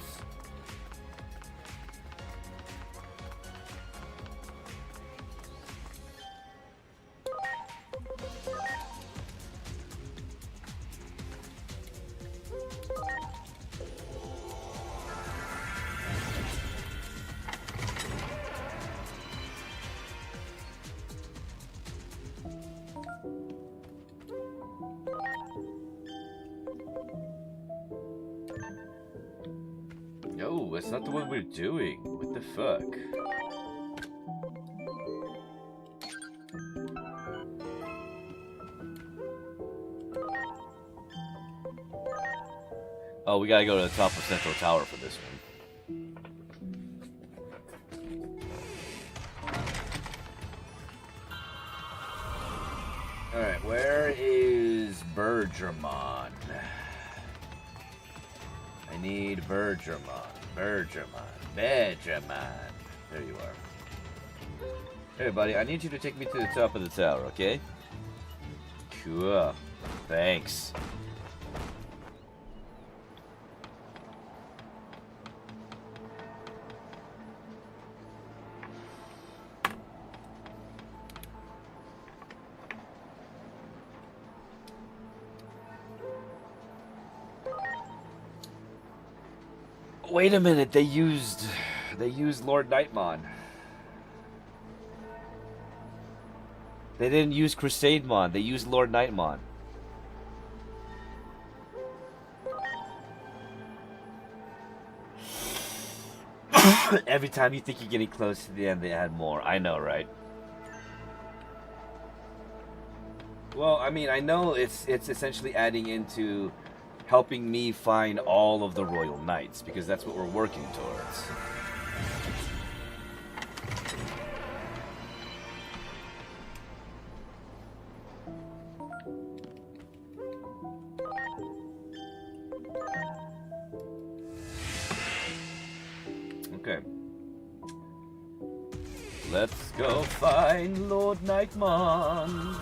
it's not the one we're doing. What the fuck? Oh, we gotta go to the top of Central Tower for this one. Alright, where is Bergermon? I need Bergermon. Bergermon. There you are. Hey, buddy, I need you to take me to the top of the tower, okay? Cool. Thanks. Wait a minute, they used Lord Nightmon. They didn't use Crusademon, they used Lord Nightmon. Every time you think you're getting close to the end, they add more. I know, right? Well, I mean, I know it's essentially adding into helping me find all of the Royal Knights, because that's what we're working towards. Okay. Let's go find Lord Nightmon.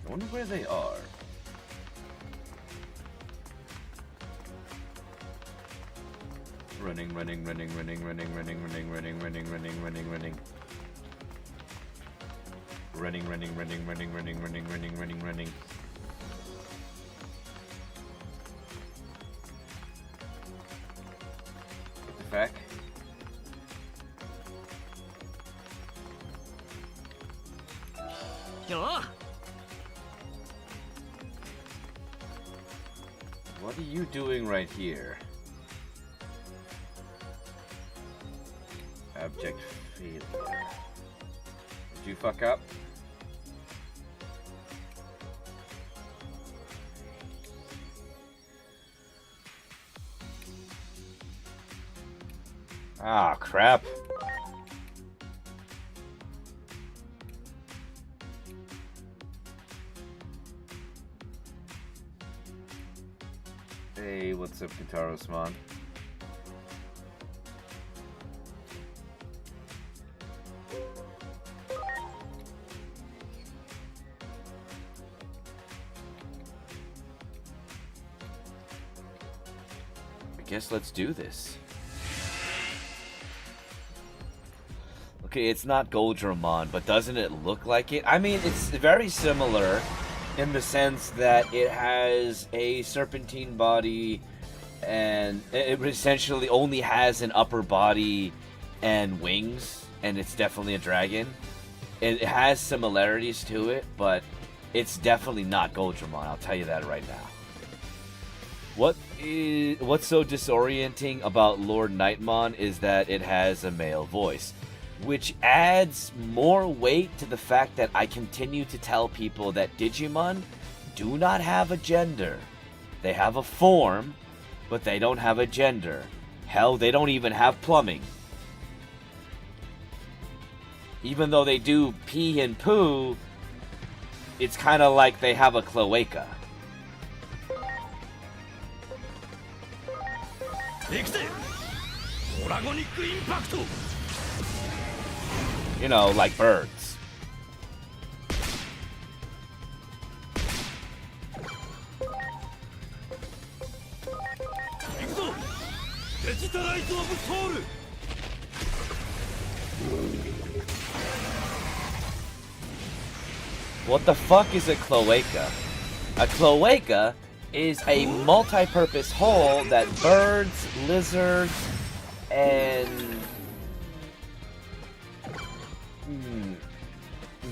I wonder where they are. Running. Running. What the fuck? What are you doing right here? Abject failure. Did you fuck up? Ah, crap. Hey, what's up, Kintaro-smon? I guess let's do this. Okay, it's not Goldramon, but doesn't it look like it? I mean, it's very similar in the sense that it has a serpentine body and it essentially only has an upper body and wings, and it's definitely a dragon. It has similarities to it, but it's definitely not Goldramon, I'll tell you that right now. What's so disorienting about Lord Nightmon is that it has a male voice, which adds more weight to the fact that I continue to tell people that Digimon do not have a gender. They have a form, but they don't have a gender. Hell, they don't even have plumbing. Even though they do pee and poo, it's kind of like they have a cloaca. You know, like birds. What the fuck is a cloaca? A cloaca is a multi-purpose hole that birds, lizards, and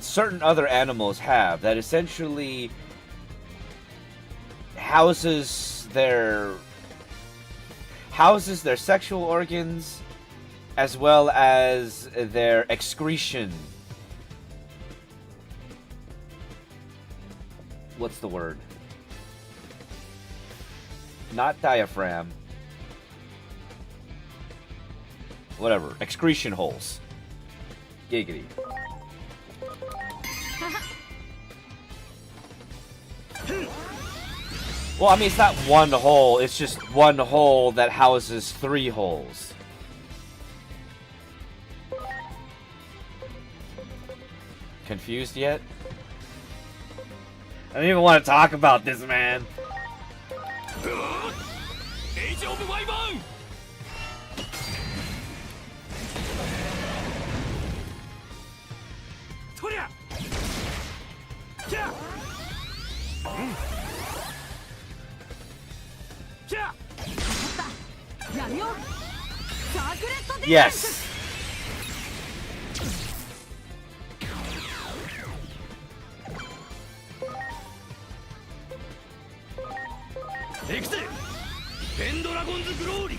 certain other animals have that essentially houses their sexual organs as well as their excretion. What's the word? Not diaphragm. Whatever. Excretion holes. Giggity. Well, I mean, it's not one hole. It's just one hole that houses 3 holes. Confused yet? I don't even want to talk about this, man. Age of Wyvern! Toria! Yeah! Yeah! やるよサークレットディフェンス Yes. Exit! Pendragon's Glory!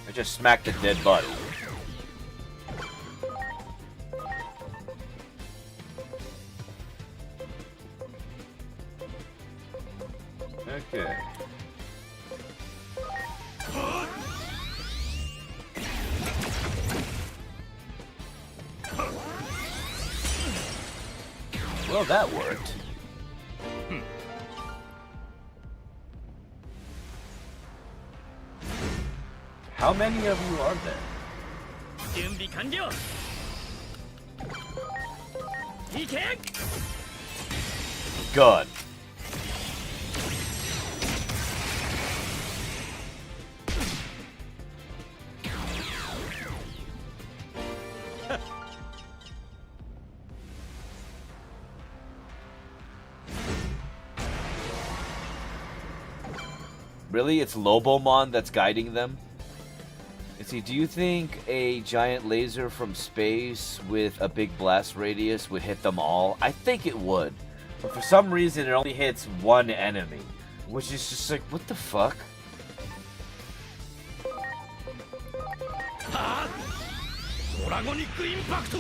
I just smacked a dead body. Okay. Well, that worked. How many of you are there? 準備完了いけ Good. Really? It's Lobomon that's guiding them? Let's see, do you think a giant laser from space with a big blast radius would hit them all? I think it would. But for some reason, it only hits one enemy. Which is just like, what the fuck? はあドラゴニックインパクト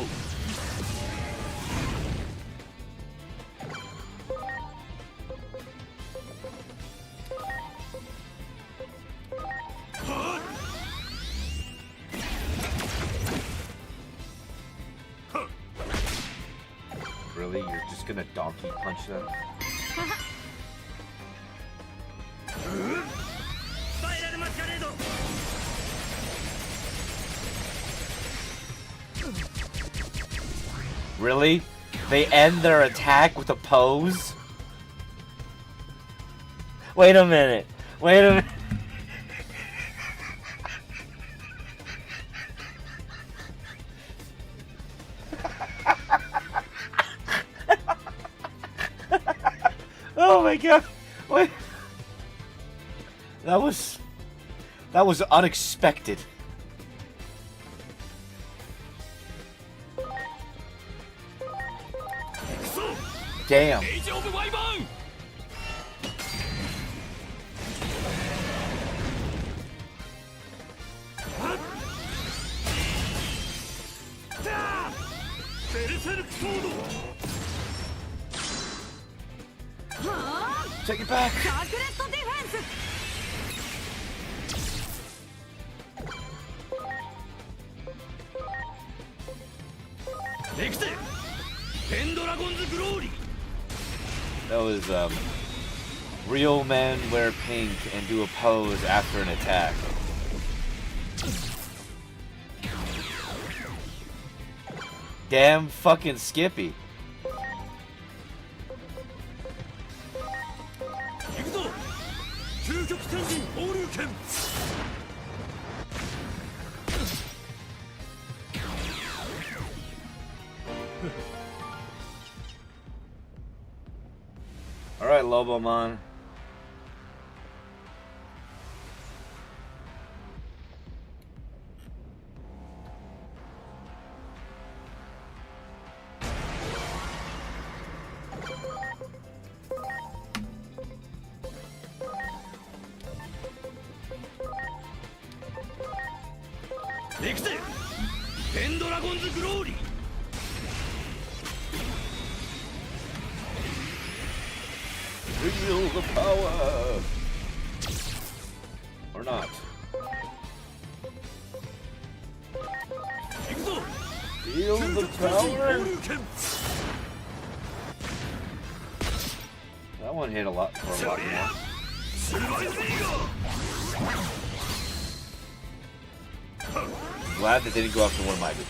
Really? You're just gonna donkey punch them? スパイラルマスカレード Really? They end their attack with a pose? Wait a minute. Wait a minute. Oh my god. Wait. That was unexpected. Damn. エイジオブワイバーン ベルセルクソード はあ Take it back. サークレットディフェンス エクセペンドラゴンズグローリー That was real men wear pink and do a pose after an attack. Damn fucking Skippy. 行くぞ究極天神放流剣 That Lobomon. Feel the power! Or not. Feel the power! That one hit a lot for a lot more. Glad that didn't go after one of my good.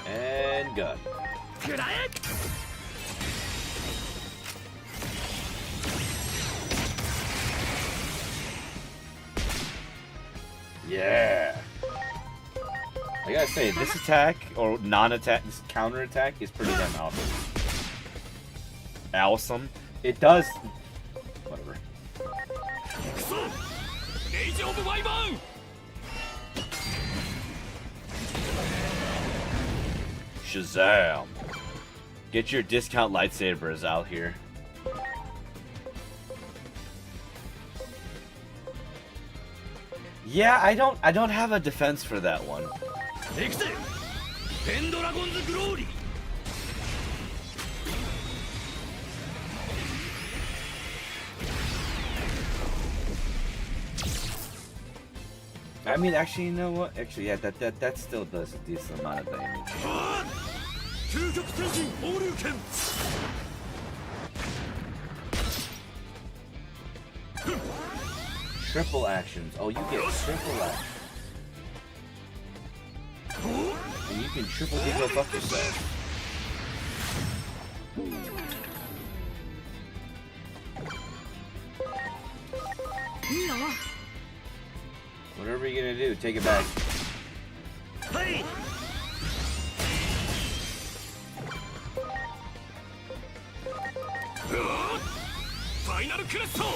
And gun. Yeah. I gotta say, this attack, or non-attack, this counter-attack is pretty damn awesome. It does... Whatever. Shazam! Get your discount lightsabers out here. Yeah, I don't have a defense for that one. I mean, actually, you know what? Actually, yeah, that still does a decent amount of damage. Triple actions. Oh, you get triple actions. And you can triple go fuck yourself. Whatever you're gonna do, take it back. Hey! Final Crystal!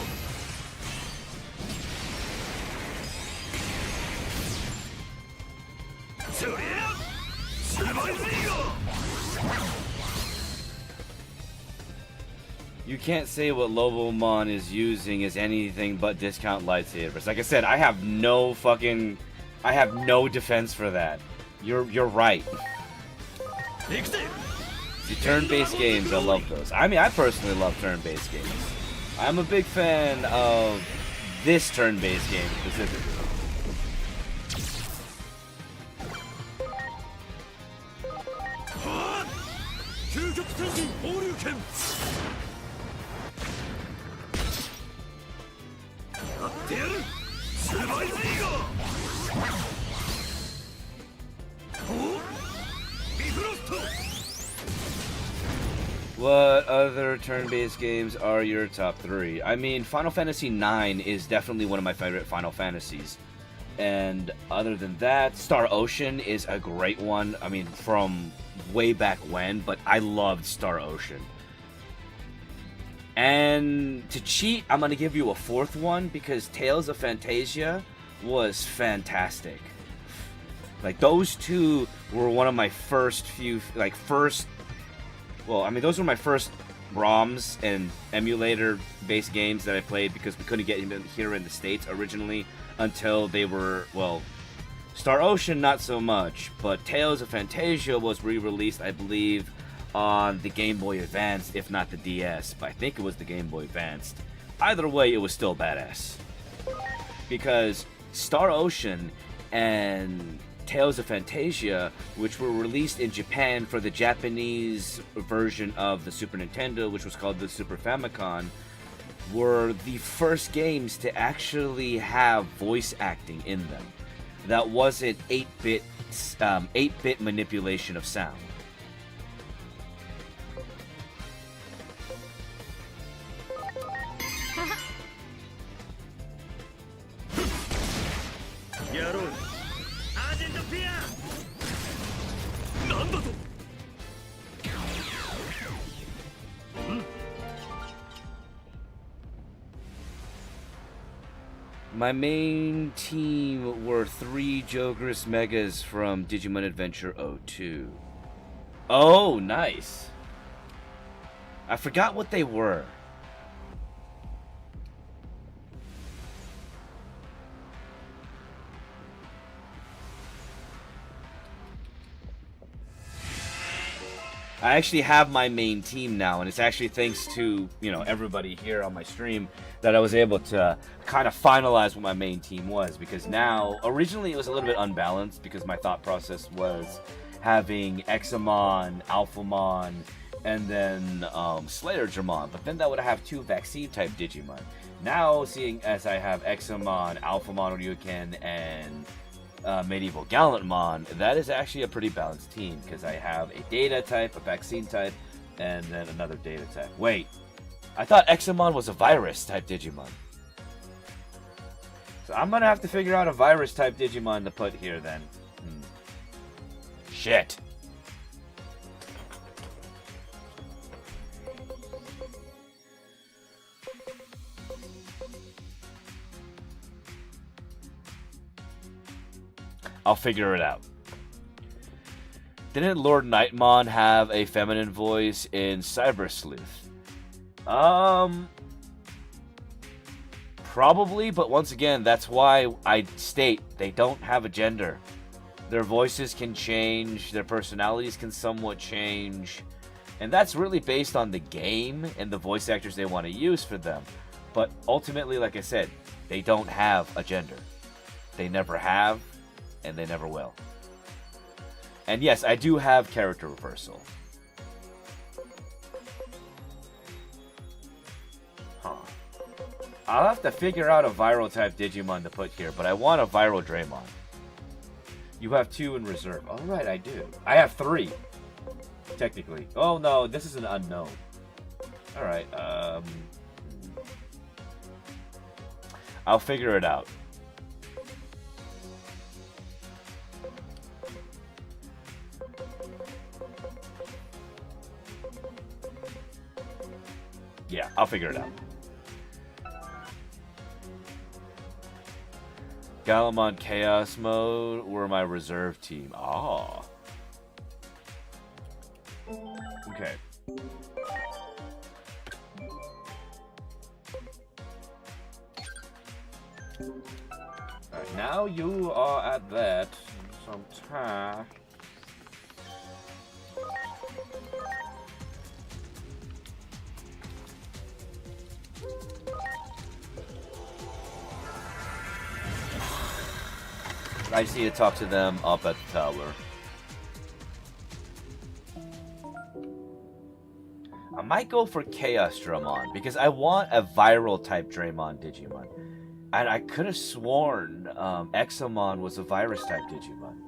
You can't say what Lobomon is using is anything but discount lightsabers. Like I said, I have no defense for that. You're right. See, turn-based games, I love those. I mean, I personally love turn-based games. I'm a big fan of this turn-based game specifically. What other turn-based games are your top 3? I mean, Final Fantasy IX is definitely one of my favorite Final Fantasies. And other than that, Star Ocean is a great one. I mean, from way back when, but I loved Star Ocean. And to cheat, I'm going to give you a 4th one because Tales of Phantasia was fantastic. Like, those two were one of my first few, well, I mean, those were my first ROMs and emulator-based games that I played because we couldn't get them here in the States originally until they were, well, Star Ocean, not so much, but Tales of Phantasia was re-released, I believe, on the Game Boy Advance, if not the DS, but I think it was the Game Boy Advance. Either way, it was still badass. Because Star Ocean and Tales of Phantasia, which were released in Japan for the Japanese version of the Super Nintendo, which was called the Super Famicom, were the first games to actually have voice acting in them. That wasn't 8-bit manipulation of sound. My main team were 3 Jokerous Megas from Digimon Adventure 02. Oh, nice. I forgot what they were. I actually have my main team now, and it's actually thanks to, you know, everybody here on my stream that I was able to kind of finalize what my main team was, because now, originally it was a little bit unbalanced because my thought process was having Examon, Alphamon, and then Slayer Dramon, but then that would have 2 vaccine type Digimon. Now, seeing as I have Examon, Alphamon, Ryuken, and Medieval Gallantmon, that is actually a pretty balanced team because I have a data type, a vaccine type, and then another data type. Wait, I thought Examon was a virus type Digimon. So I'm gonna have to figure out a virus type Digimon to put here then. Shit. I'll figure it out. Didn't Lord Nightmon have a feminine voice in Cyber Sleuth? Probably, but once again, that's why I state they don't have a gender. Their voices can change, their personalities can somewhat change, and that's really based on the game and the voice actors they want to use for them. But ultimately, like I said, they don't have a gender. They never have, and they never will. And yes, I do have character reversal. Huh. I'll have to figure out a viral type Digimon to put here, but I want a viral Draymon. You have 2 in reserve. Alright, I do. I have 3. Technically. Oh no, this is an unknown. Alright, I'll figure it out. Yeah, I'll figure it out. Galamon Chaos Mode were my reserve team. Ah. Okay. Alright, now you are at that some time. I just need to talk to them up at the tower. I might go for Chaos Dramon because I want a viral type Draymon Digimon. And I could have sworn Examon was a virus type Digimon.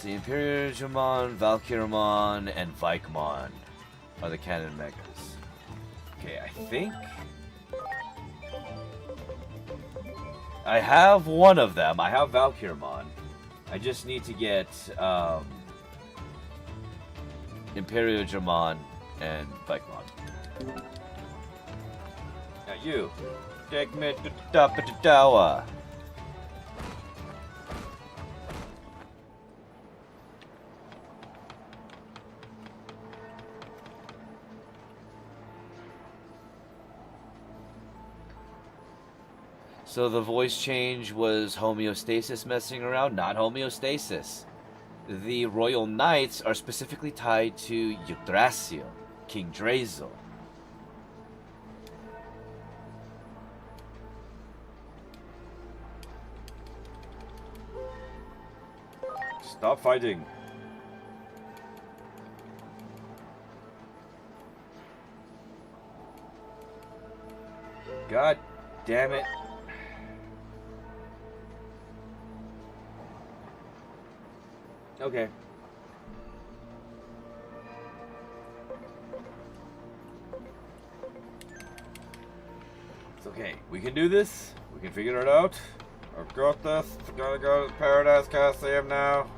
The Imperial Digimon, Valkyramon, and Vikemon are the canon megas. Okay, I think I have one of them. I have Valkyramon. I just need to get Imperial Digimon and Vikemon. Now you, take me to the top of the tower. So the voice change was homeostasis messing around? Not homeostasis. The Royal Knights are specifically tied to Yggdrasil, King Drazel. Stop fighting. God damn it. Okay. It's okay. We can do this. We can figure it out. I've got this. Gotta go to Paradise Coliseum now.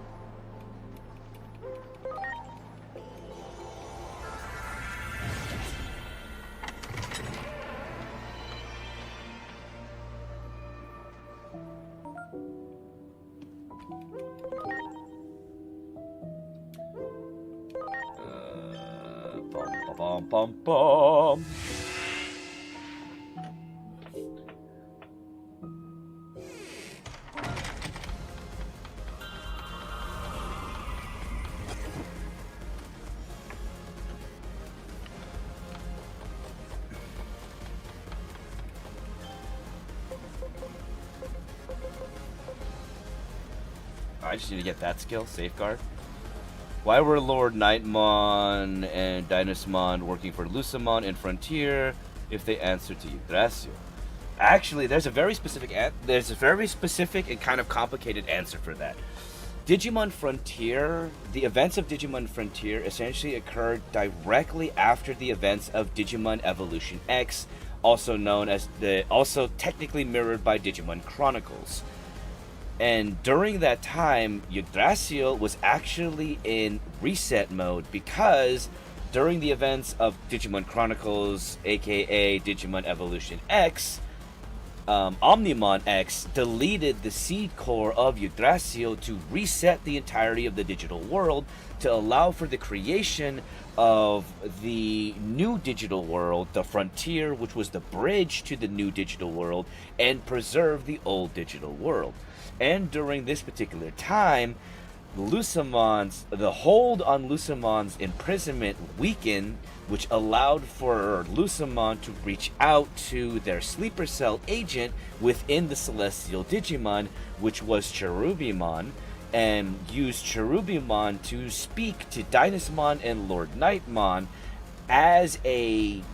Bum, bum, bum. I just need to get that skill, Safeguard. Why were Lord Nightmon and Dynasmon working for Lucemon and Frontier if they answer to Yggdrasil? Actually, there's a very specific and kind of complicated answer for that. Digimon Frontier, the events of Digimon Frontier essentially occurred directly after the events of Digimon Evolution X, also known as also technically mirrored by Digimon Chronicles. And during that time, Yggdrasil was actually in reset mode because during the events of Digimon Chronicles, aka Digimon Evolution X, Omnimon X deleted the seed core of Yggdrasil to reset the entirety of the digital world to allow for the creation of the new digital world, the Frontier, which was the bridge to the new digital world, and preserve the old digital world. And during this particular time, the hold on Lucemon's imprisonment weakened, which allowed for Lucemon to reach out to their sleeper cell agent within the Celestial Digimon, which was Cherubimon, and used Cherubimon to speak to Dynasmon and Lord Nightmon as a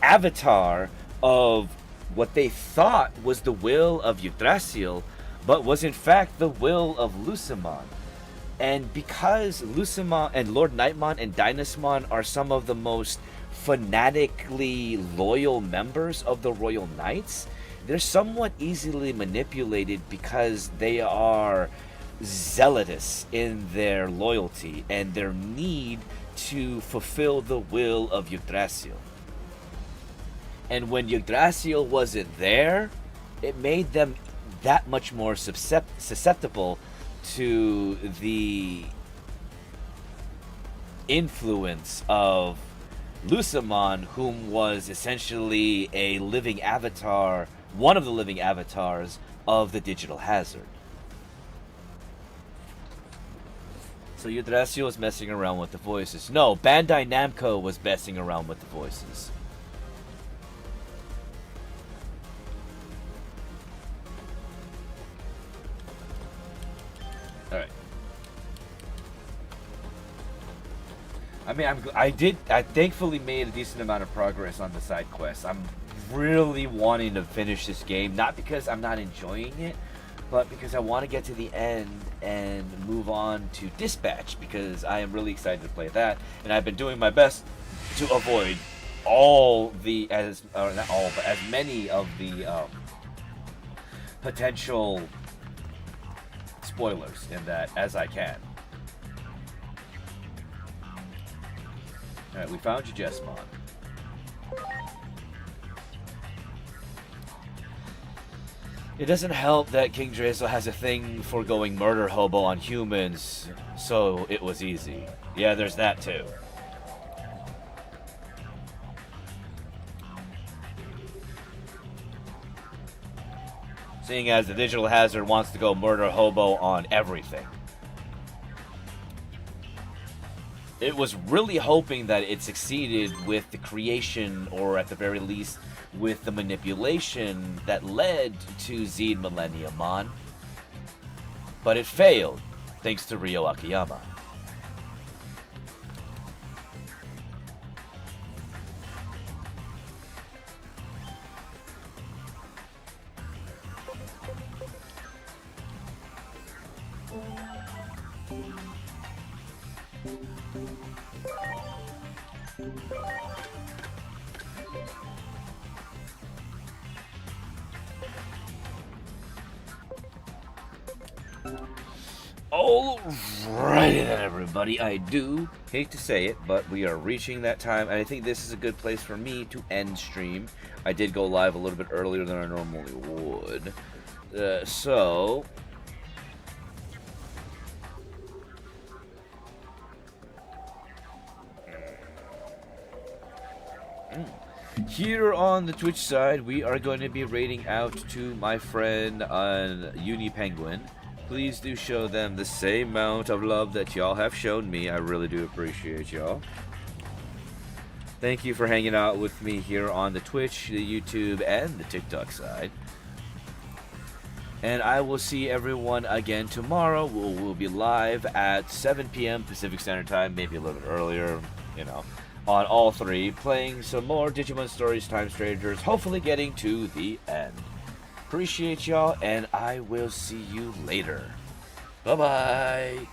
avatar of what they thought was the will of Yggdrasil, but was in fact the will of Lucemon. And because Lucemon and Lord Nightmon and Dynasmon are some of the most fanatically loyal members of the Royal Knights, they're somewhat easily manipulated because they are zealous in their loyalty and their need to fulfill the will of Yggdrasil. And when Yggdrasil wasn't there, it made them that much more susceptible to the influence of Lucemon, whom was essentially a living avatar, one of the living avatars of the Digital Hazard. So Yggdrasil was messing around with the voices. No, Bandai Namco was messing around with the voices. Alright. I mean, I thankfully made a decent amount of progress on the side quests. I'm really wanting to finish this game, not because I'm not enjoying it, but because I want to get to the end and move on to Dispatch, because I am really excited to play that, and I've been doing my best to avoid not all, but as many of the potential spoilers in that as I can. Alright, we found you, Jesmon. It doesn't help that King Drazel has a thing for going murder hobo on humans, so it was easy. Yeah, there's that too. Seeing as the Digital Hazard wants to go murder hobo on everything. It was really hoping that it succeeded with the creation, or at the very least, with the manipulation that led to Zed Millenniumon. But it failed, thanks to Ryo Akiyama. Alrighty then, everybody. I do hate to say it, but we are reaching that time, and I think this is a good place for me to end stream. I did go live a little bit earlier than I normally would. So... Here on the Twitch side, we are going to be raiding out to my friend on Uni Penguin. Please do show them the same amount of love that y'all have shown me. I really do appreciate y'all. Thank you for hanging out with me here on the Twitch, the YouTube, and the TikTok side. And I will see everyone again tomorrow. We'll be live at 7 p.m. Pacific Standard Time, maybe a little bit earlier, you know, on all three, playing some more Digimon Stories Time Strangers, hopefully getting to the end. Appreciate y'all, and I will see you later. Bye-bye.